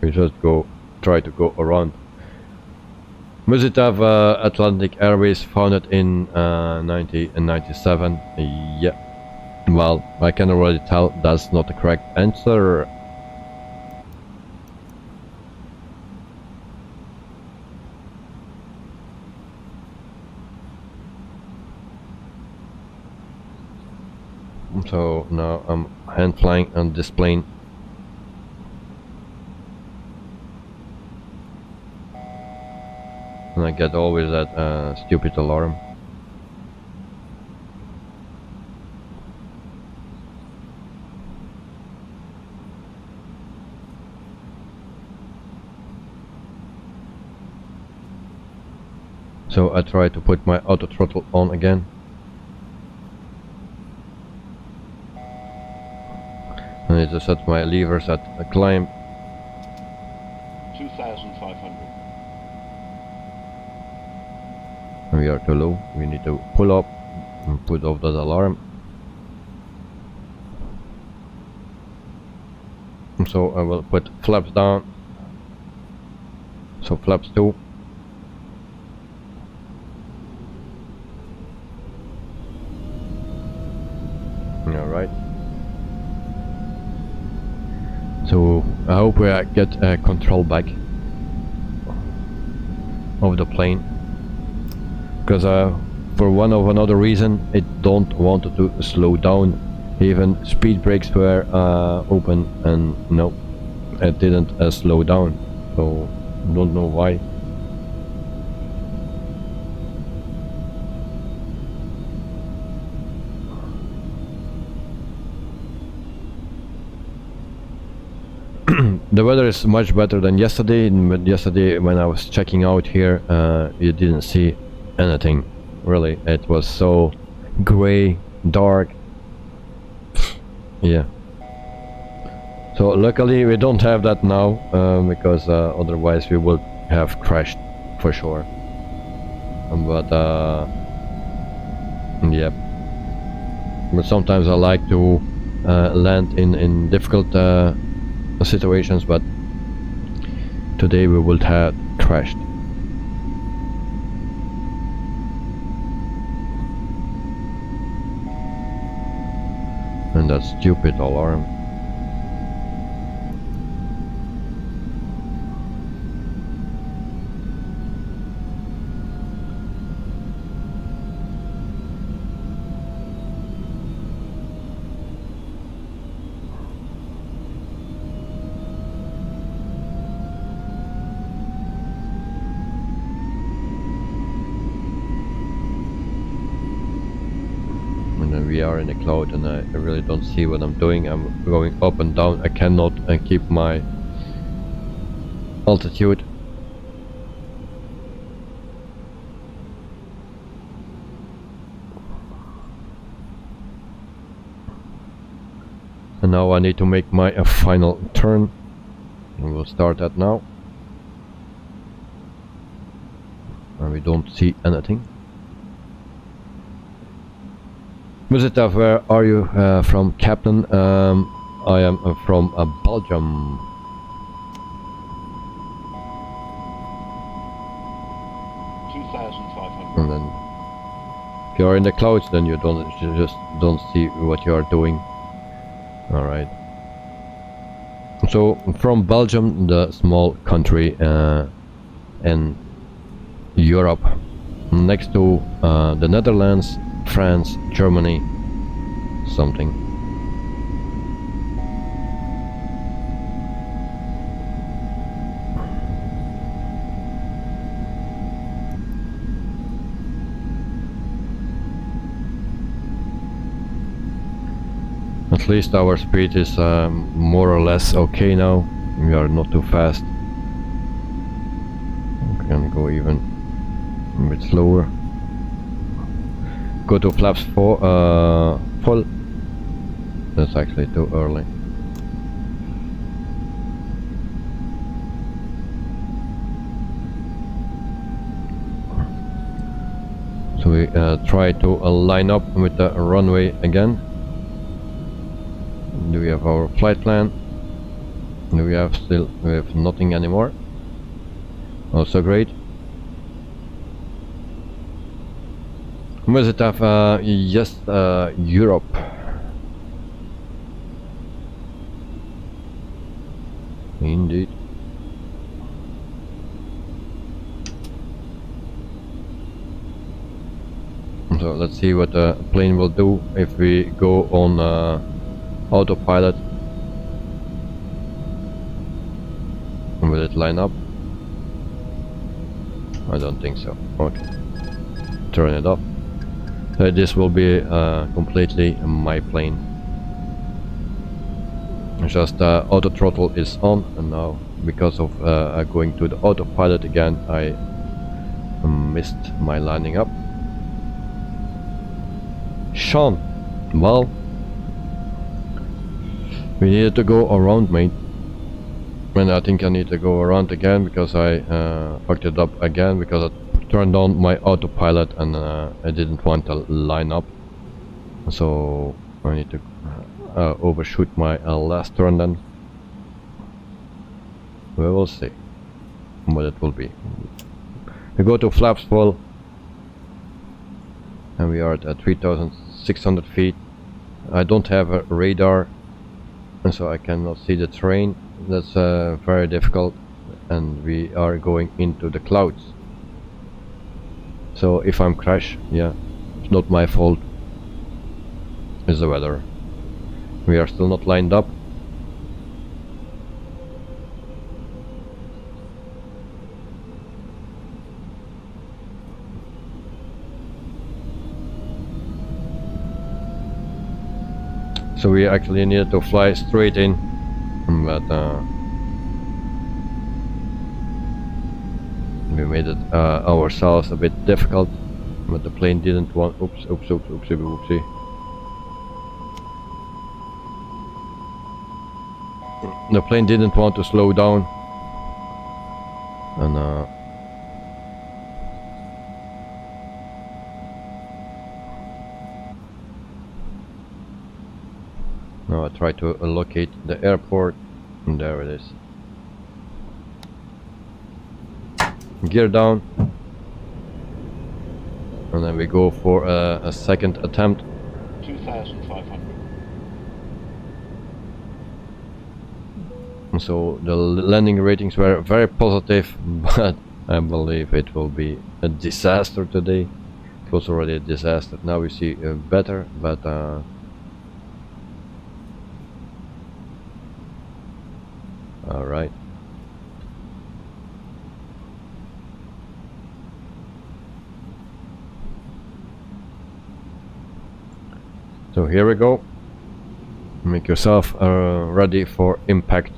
We just try to go around. Must it have Atlantic Airways founded in 1997? Yeah. Well, I can already tell that's not the correct answer. So now I'm hand flying on this plane. And I get always that stupid alarm. So I try to put my auto throttle on again. I need to set my levers at a climb. 2,500. We are too low. We need to pull up and put off that alarm. So I will put flaps down. So flaps 2. Alright. So I hope we get control back of the plane, because for one or another reason it don't want to slow down. Even speed brakes were open and no, it didn't slow down, so don't know why. The weather is much better than yesterday, but yesterday when I was checking out here, you didn't see anything, really. It was so grey, dark. Yeah. So luckily we don't have that now, because otherwise we would have crashed for sure. But yeah. But sometimes I like to land in difficult situations, but today we would have crashed. And that stupid alarm. We are in a cloud and I really don't see what I'm doing. I'm going up and down. I cannot keep my altitude. And now I need to make my final turn. And we'll start that now. And we don't see anything. Visitor, where are you from, Captain? I am from Belgium. And then, if you are in the clouds, then you just don't see what you are doing. All right. So from Belgium, the small country in Europe, next to the Netherlands, France, Germany, something. At least our speed is more or less okay now. We are not too fast. We can go even a bit slower. Go to flaps 4 full. That's actually too early. So we try to line up with the runway again. Do we have our flight plan? We have nothing anymore. Also great. Was it have yes, Europe. Indeed. So let's see what the plane will do if we go on autopilot. Will it line up? I don't think so. Okay. Turn it off. This will be completely my plane. Just auto throttle is on, and now because of going to the autopilot again, I missed my landing up. Sean, well, we needed to go around, mate. And I think I need to go around again because I fucked it up again because I turned on my autopilot and I didn't want to line up. So I need to overshoot my last turn then. We will see what it will be. We go to flaps full and we are at 3,600 feet. I don't have a radar and so I cannot see the terrain. That's very difficult, and we are going into the clouds. So if I'm crash, yeah, it's not my fault. It's the weather. We are still not lined up. So we actually needed to fly straight in, but we made it ourselves a bit difficult. But the plane didn't want. Oopsie. The plane didn't want to slow down, and now I try to locate the airport, and there it is. Gear down, and then we go for a second attempt. 2,500. So the landing ratings were very positive, but I believe it will be a disaster today. It was already a disaster. Now we see better, but all right. So here we go. Make yourself ready for impact.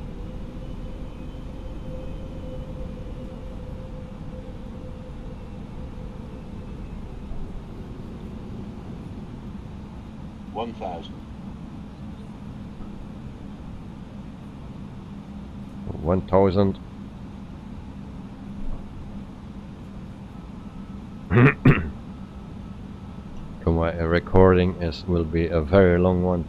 One thousand. So my recording will be a very long one.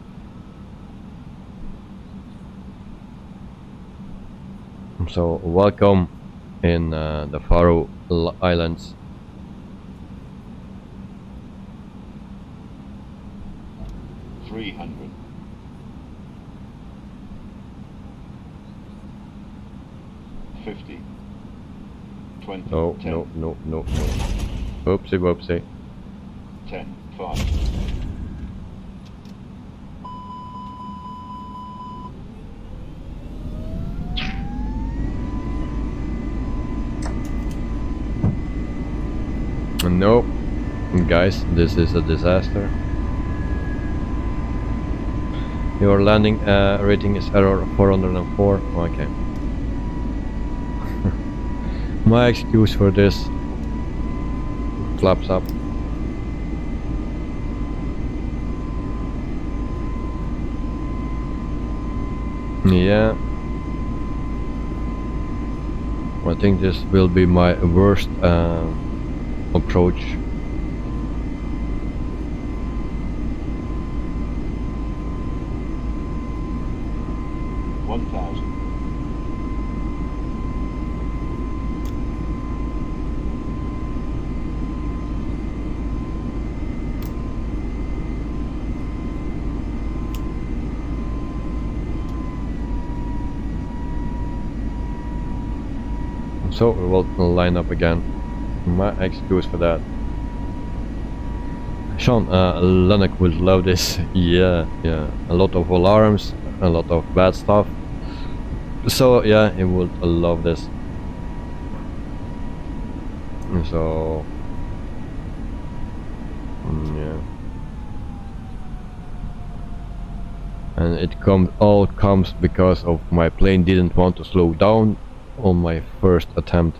So welcome in the Faroe Islands. $300. 50. 20. No, 10. no. Whoopsie. 10. 5. No, guys, this is a disaster. Your landing rating is error 404. Okay. My excuse for this. Flaps up. Yeah. I think this will be my worst approach. So we will line up again. My excuse for that. Sean, Lennox would love this. Yeah, a lot of alarms, a lot of bad stuff. So yeah, he would love this. So yeah, and it all comes because of my plane didn't want to slow down on my first attempt.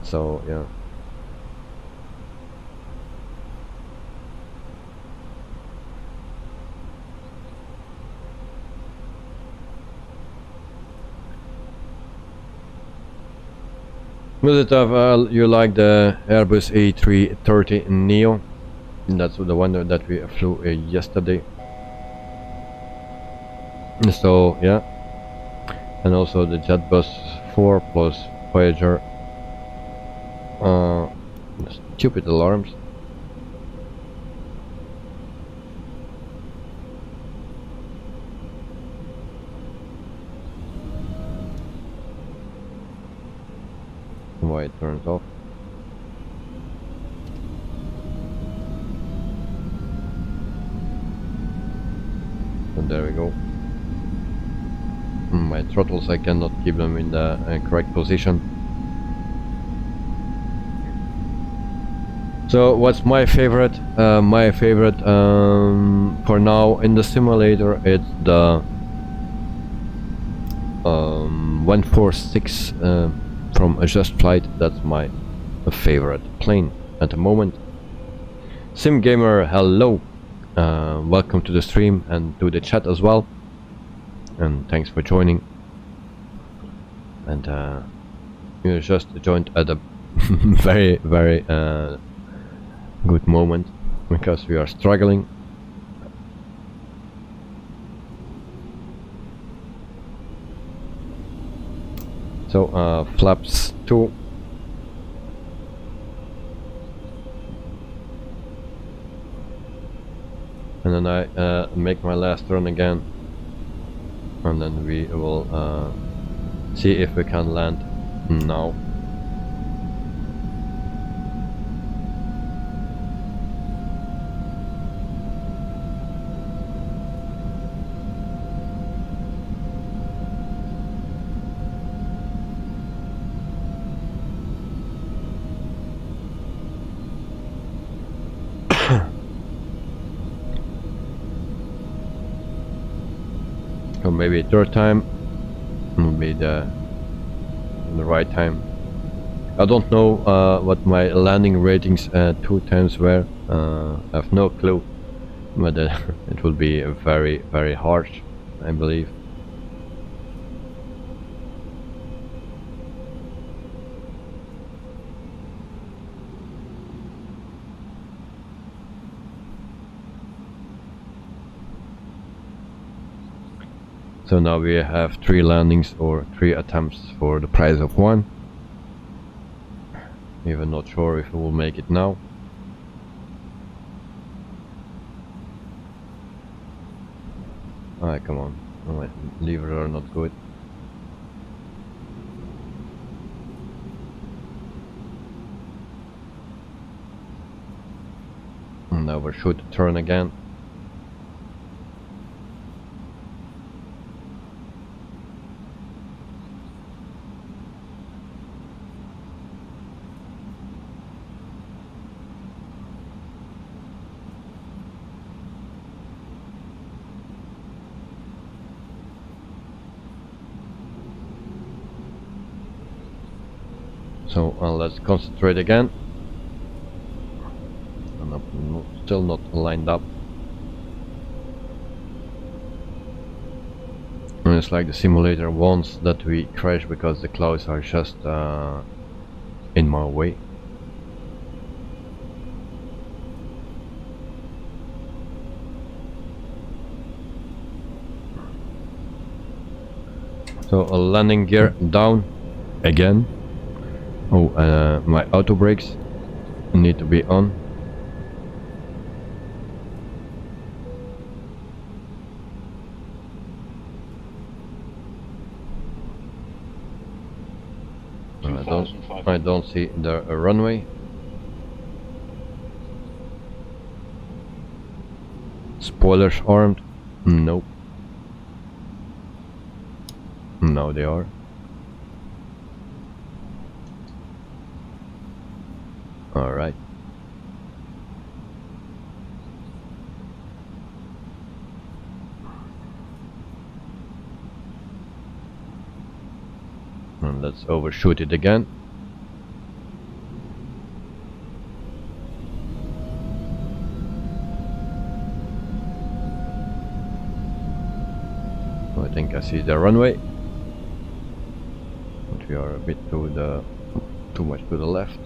So yeah. Militov, you like the Airbus A330neo? That's the one that we flew yesterday. So yeah, and also the JetBus 4 plus Voyager. Stupid alarms. Why it turns off. And there we go. My throttles, I cannot keep them in the correct position. So what's my favorite? My favorite for now in the simulator, it's the 146 from a Just Flight. That's my favorite plane at the moment. Sim Gamer, hello, welcome to the stream and to the chat as well, and thanks for joining. And you just joined at a very good moment because we are struggling. So flaps 2. And then I make my last run again, and then we will see if we can land now. So maybe third time will be the right time. I don't know what my landing ratings 2 times were. I have no clue, but it will be very harsh, I believe. So now we have 3 landings or 3 attempts for the price of 1. Even not sure if we will make it now. Alright, come on. My levers are not good. And now we should turn again. So let's concentrate again. I'm still not lined up. And it's like the simulator wants that we crash because the clouds are just in my way. So a landing gear down again. Oh, my auto brakes need to be on. I don't see the runway. Spoilers armed? Nope. Now they are. Alright. And let's overshoot it again. I think I see the runway, but we are a bit too much to the left.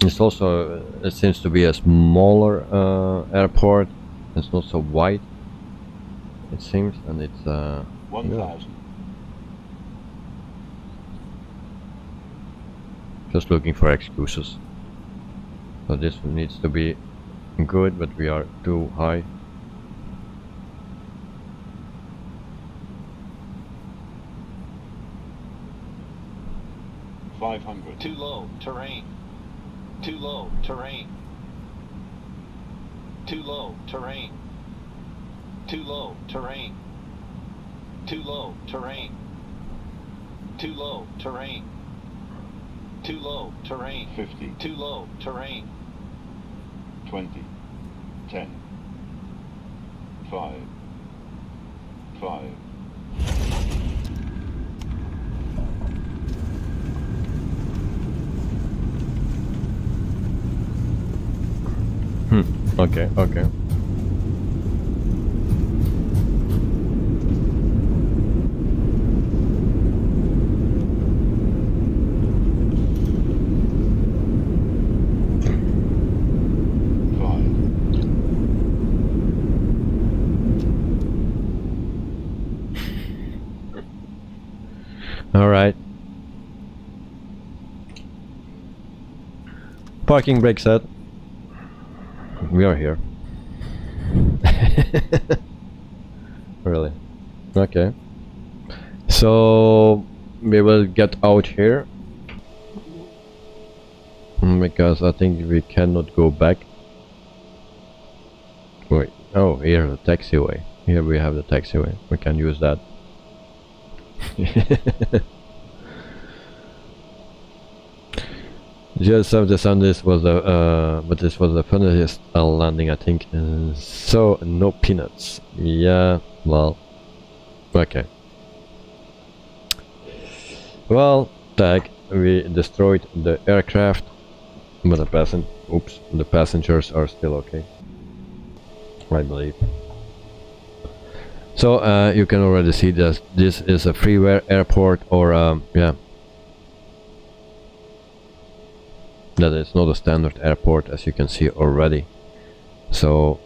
It's also, it seems to be a smaller airport. It's not so wide, it seems, and it's 1,000. Just looking for excuses. So this needs to be good, but we are too high. Too low, terrain. Too low, terrain. Too low, terrain. Too low, terrain. Too low, terrain. Too low, terrain. Too low, terrain. 50. Too low, terrain. 20. 10. 5. 5. Okay, okay. All right. Parking brake set. We are here. Really? Okay. So we will get out here because I think we cannot go back. Wait. Oh, here the taxiway. Here we have the taxiway. We can use that. Just after sun, this was but this was the funniest landing, I think. So no peanuts. Yeah, well, okay. Well, tag. We destroyed the aircraft, but the passengers are still okay, I believe. So you can already see that this is a freeware airport, or yeah. That is not a standard airport, as you can see already. So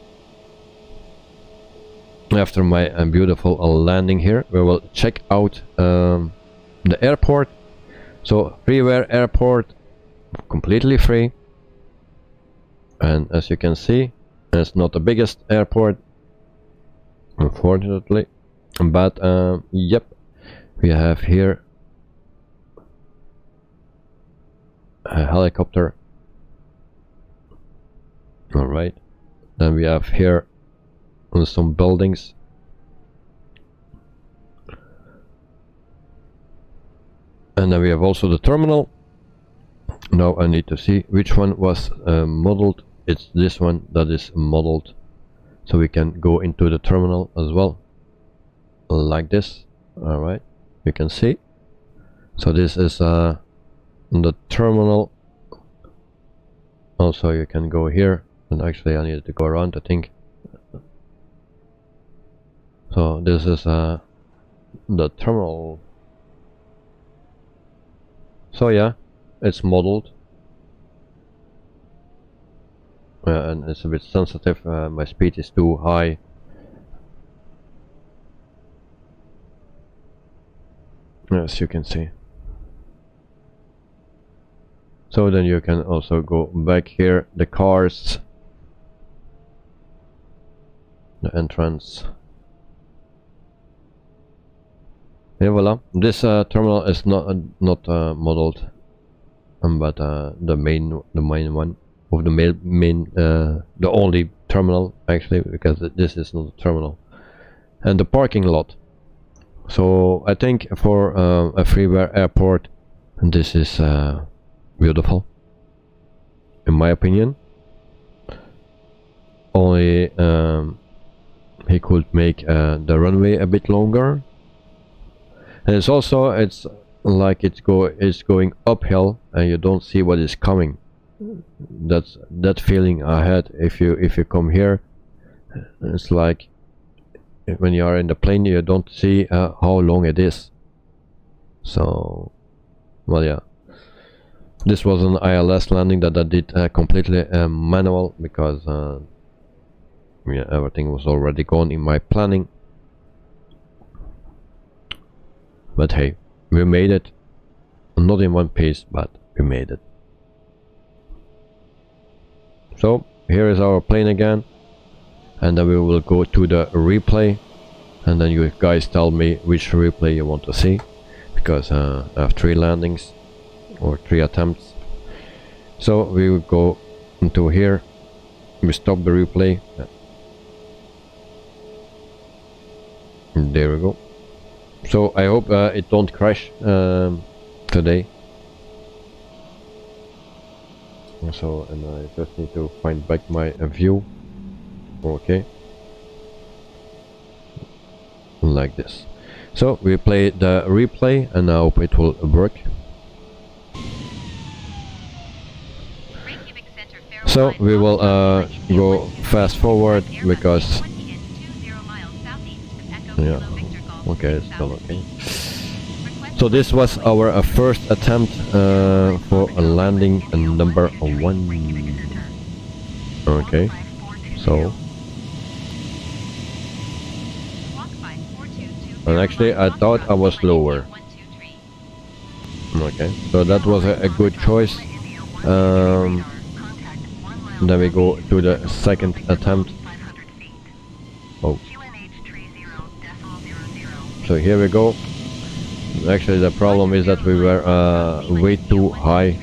after my beautiful landing here, we will check out the airport. So freeware airport, completely free, and as you can see, it's not the biggest airport, unfortunately, but yep, we have here a helicopter. Alright, then we have here some buildings, and then we have also the terminal. Now I need to see which one was modeled. It's this one that is modeled, so we can go into the terminal as well, like this. Alright, you can see. So this is the terminal. Also you can go here, and actually I needed to go around, I think. So this is the terminal. So yeah, it's modeled, and it's a bit sensitive. My speed is too high. As you can see. So then you can also go back here, the cars, the entrance. Yeah, voila. This terminal is not modeled, but the main one of the main the only terminal actually, because this is not a terminal, and the parking lot. So I think for a freeware airport, this is beautiful, in my opinion. Only he could make the runway a bit longer. And it's also, it's like it's going uphill and you don't see what is coming. That's that feeling I had if you come here. It's like when you are in the plane, you don't see how long it is. So, well, yeah, this was an ILS landing that I did completely manual, because yeah, everything was already gone in my planning. But hey, we made it. Not in one piece, but we made it. So here is our plane again, and then we will go to the replay, and then you guys tell me which replay you want to see, because I have 3 landings or 3 attempts. So we will go into here, we stop the replay, and there we go. So I hope it don't crash today. So, and I just need to find back my view. Okay, like this. So we play the replay, and I hope it will work. So we will go fast forward, because yeah, okay, it's still okay. So this was our first attempt for a landing number 1. Okay, so and actually I thought I was lower. Okay, so that was a good choice. Then we go to the second attempt. Oh, so here we go. Actually the problem is that we were way too high.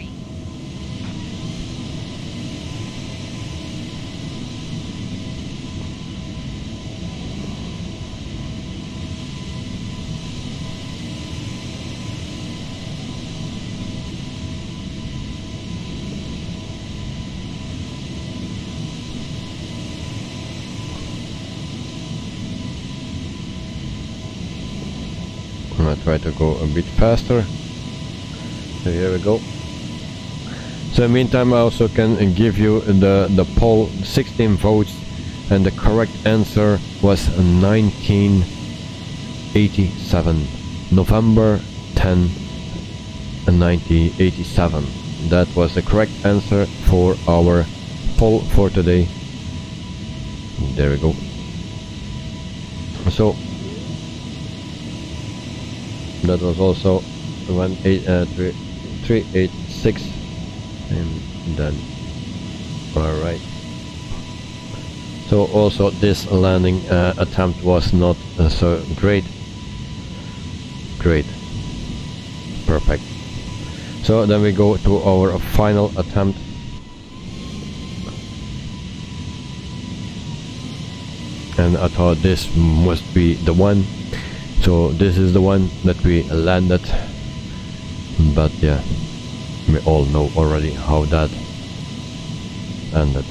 I try to go a bit faster. So here we go. So in the meantime, I also can give you the poll, 16 votes, and the correct answer was 1987, November 10, 1987. That was the correct answer for our poll for today. There we go. So that was also 386, and then alright. So also this landing attempt was not so great. Perfect. So then we go to our final attempt. And I thought this must be the one. So this is the one that we landed, but yeah, we all know already how that ended.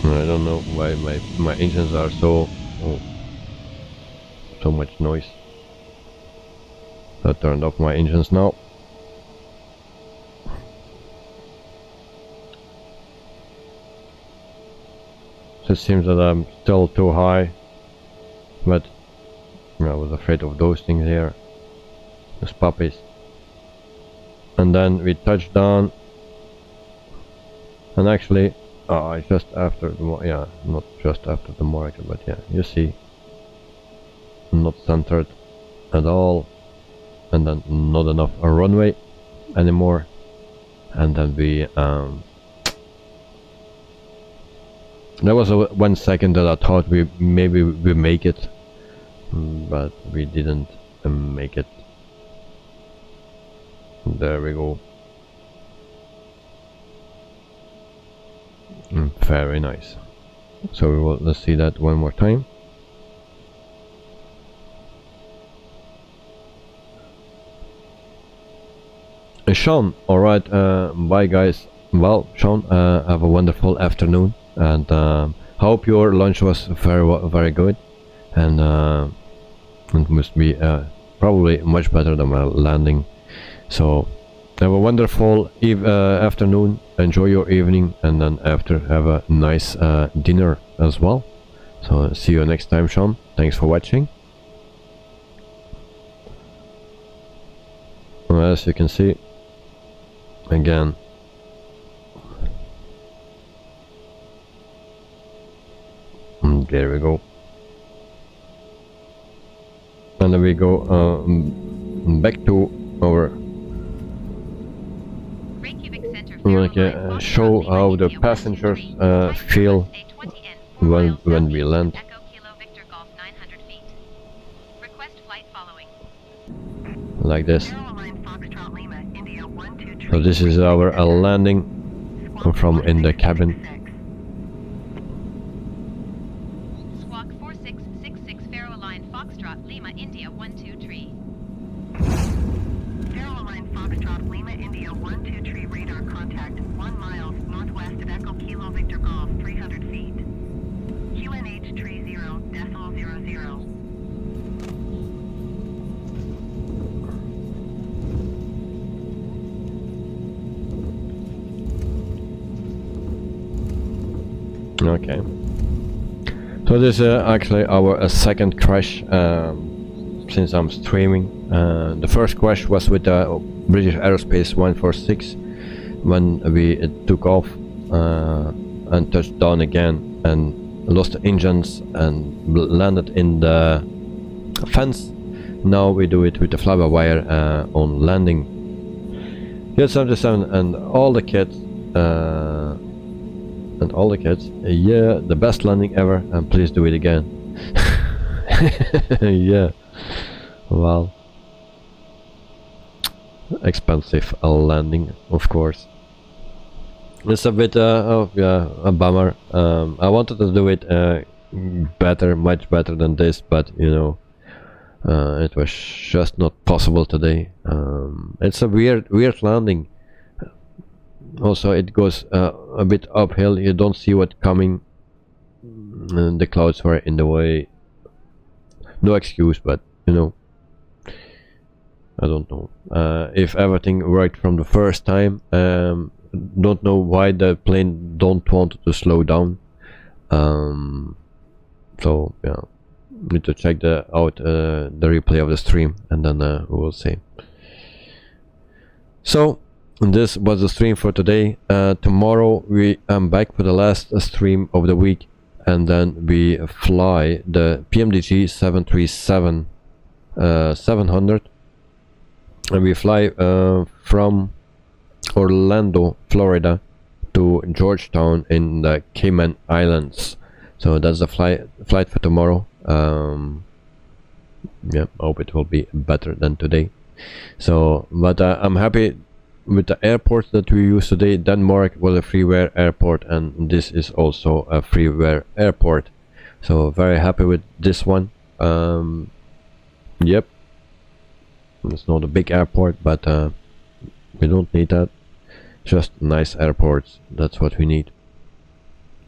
I don't know why my engines are so much noise. I turned off my engines now. So it seems that I'm still too high, but I was afraid of those things here, those puppies. And then we touched down, and actually just after the not just after the marker, but yeah, you see not centered at all, and then not enough a runway anymore, and then we there was 1 second that I thought we make it, but we didn't make it. There we go. Very nice. So we will, let's see that one more time. Sean, alright, bye guys. Well, Sean, have a wonderful afternoon, and hope your lunch was very good, and it must be probably much better than my landing. So have a wonderful afternoon, enjoy your evening, and then after have a nice dinner as well. So see you next time, Sean. Thanks for watching. As you can see, again, there we go, and then we go back to our show how the passengers feel when we land. Like this. So this is our landing from in the cabin. Squawk 4666 Faroe Line Foxtrot Lima India 123. Faroe Line Foxtrot Lima India 123 radar contact 1 mile northwest of Echo Kilo Victor Golf 300 feet. QNH 30.00. Okay, so this is actually our second crash since I'm streaming. The first crash was with the British Aerospace 146 when we took off and touched down again and lost the engines and landed in the fence. Now we do it with the fly-by-wire on landing. Here's 77 and all the kids. Yeah, the best landing ever, and please do it again. Yeah, well, expensive landing, of course. It's a bit a bummer. I wanted to do it better, much better than this, but you know, it was just not possible today. It's a weird landing. Also, it goes a bit uphill. You don't see what's coming, and the clouds were in the way. No excuse, but you know, I don't know if everything worked from the first time. Don't know why the plane don't want to slow down. So yeah, need to check out the replay of the stream, and then we will see. So this was the stream for today. Tomorrow we am back for the last stream of the week, and then we fly the PMDG 737 700, and we fly from Orlando, Florida to Georgetown in the Cayman Islands. So that's the flight for tomorrow. Yeah, hope it will be better than today. So, but I'm happy with the airports that we use today. Denmark was a freeware airport, and this is also a freeware airport. So very happy with this one. Yep, it's not a big airport, but we don't need that. Just nice airports, that's what we need.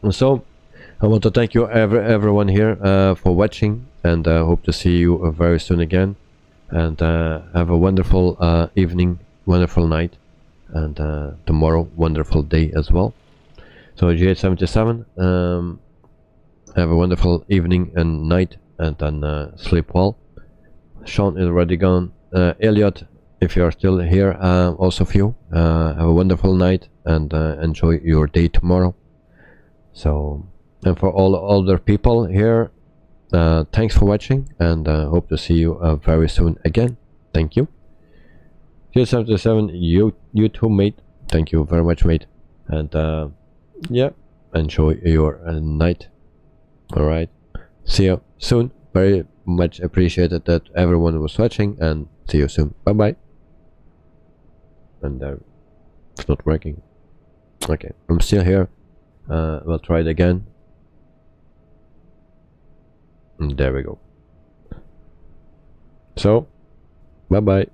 And so I want to thank you everyone here for watching, and hope to see you very soon again, and have a wonderful evening, wonderful night, and tomorrow wonderful day as well. So G877, have a wonderful evening and night, and then sleep well. Sean is already gone. Elliot, if you are still here, also of you, have a wonderful night, and enjoy your day tomorrow. So, and for all other people here, thanks for watching, and hope to see you very soon again. Thank you. 77, you too, mate. Thank you very much, mate. And yeah, enjoy your night. Alright, see you soon. Very much appreciated that everyone was watching, and see you soon. Bye bye. And it's not working. Okay, I'm still here. We'll try it again. And there we go. So, bye bye.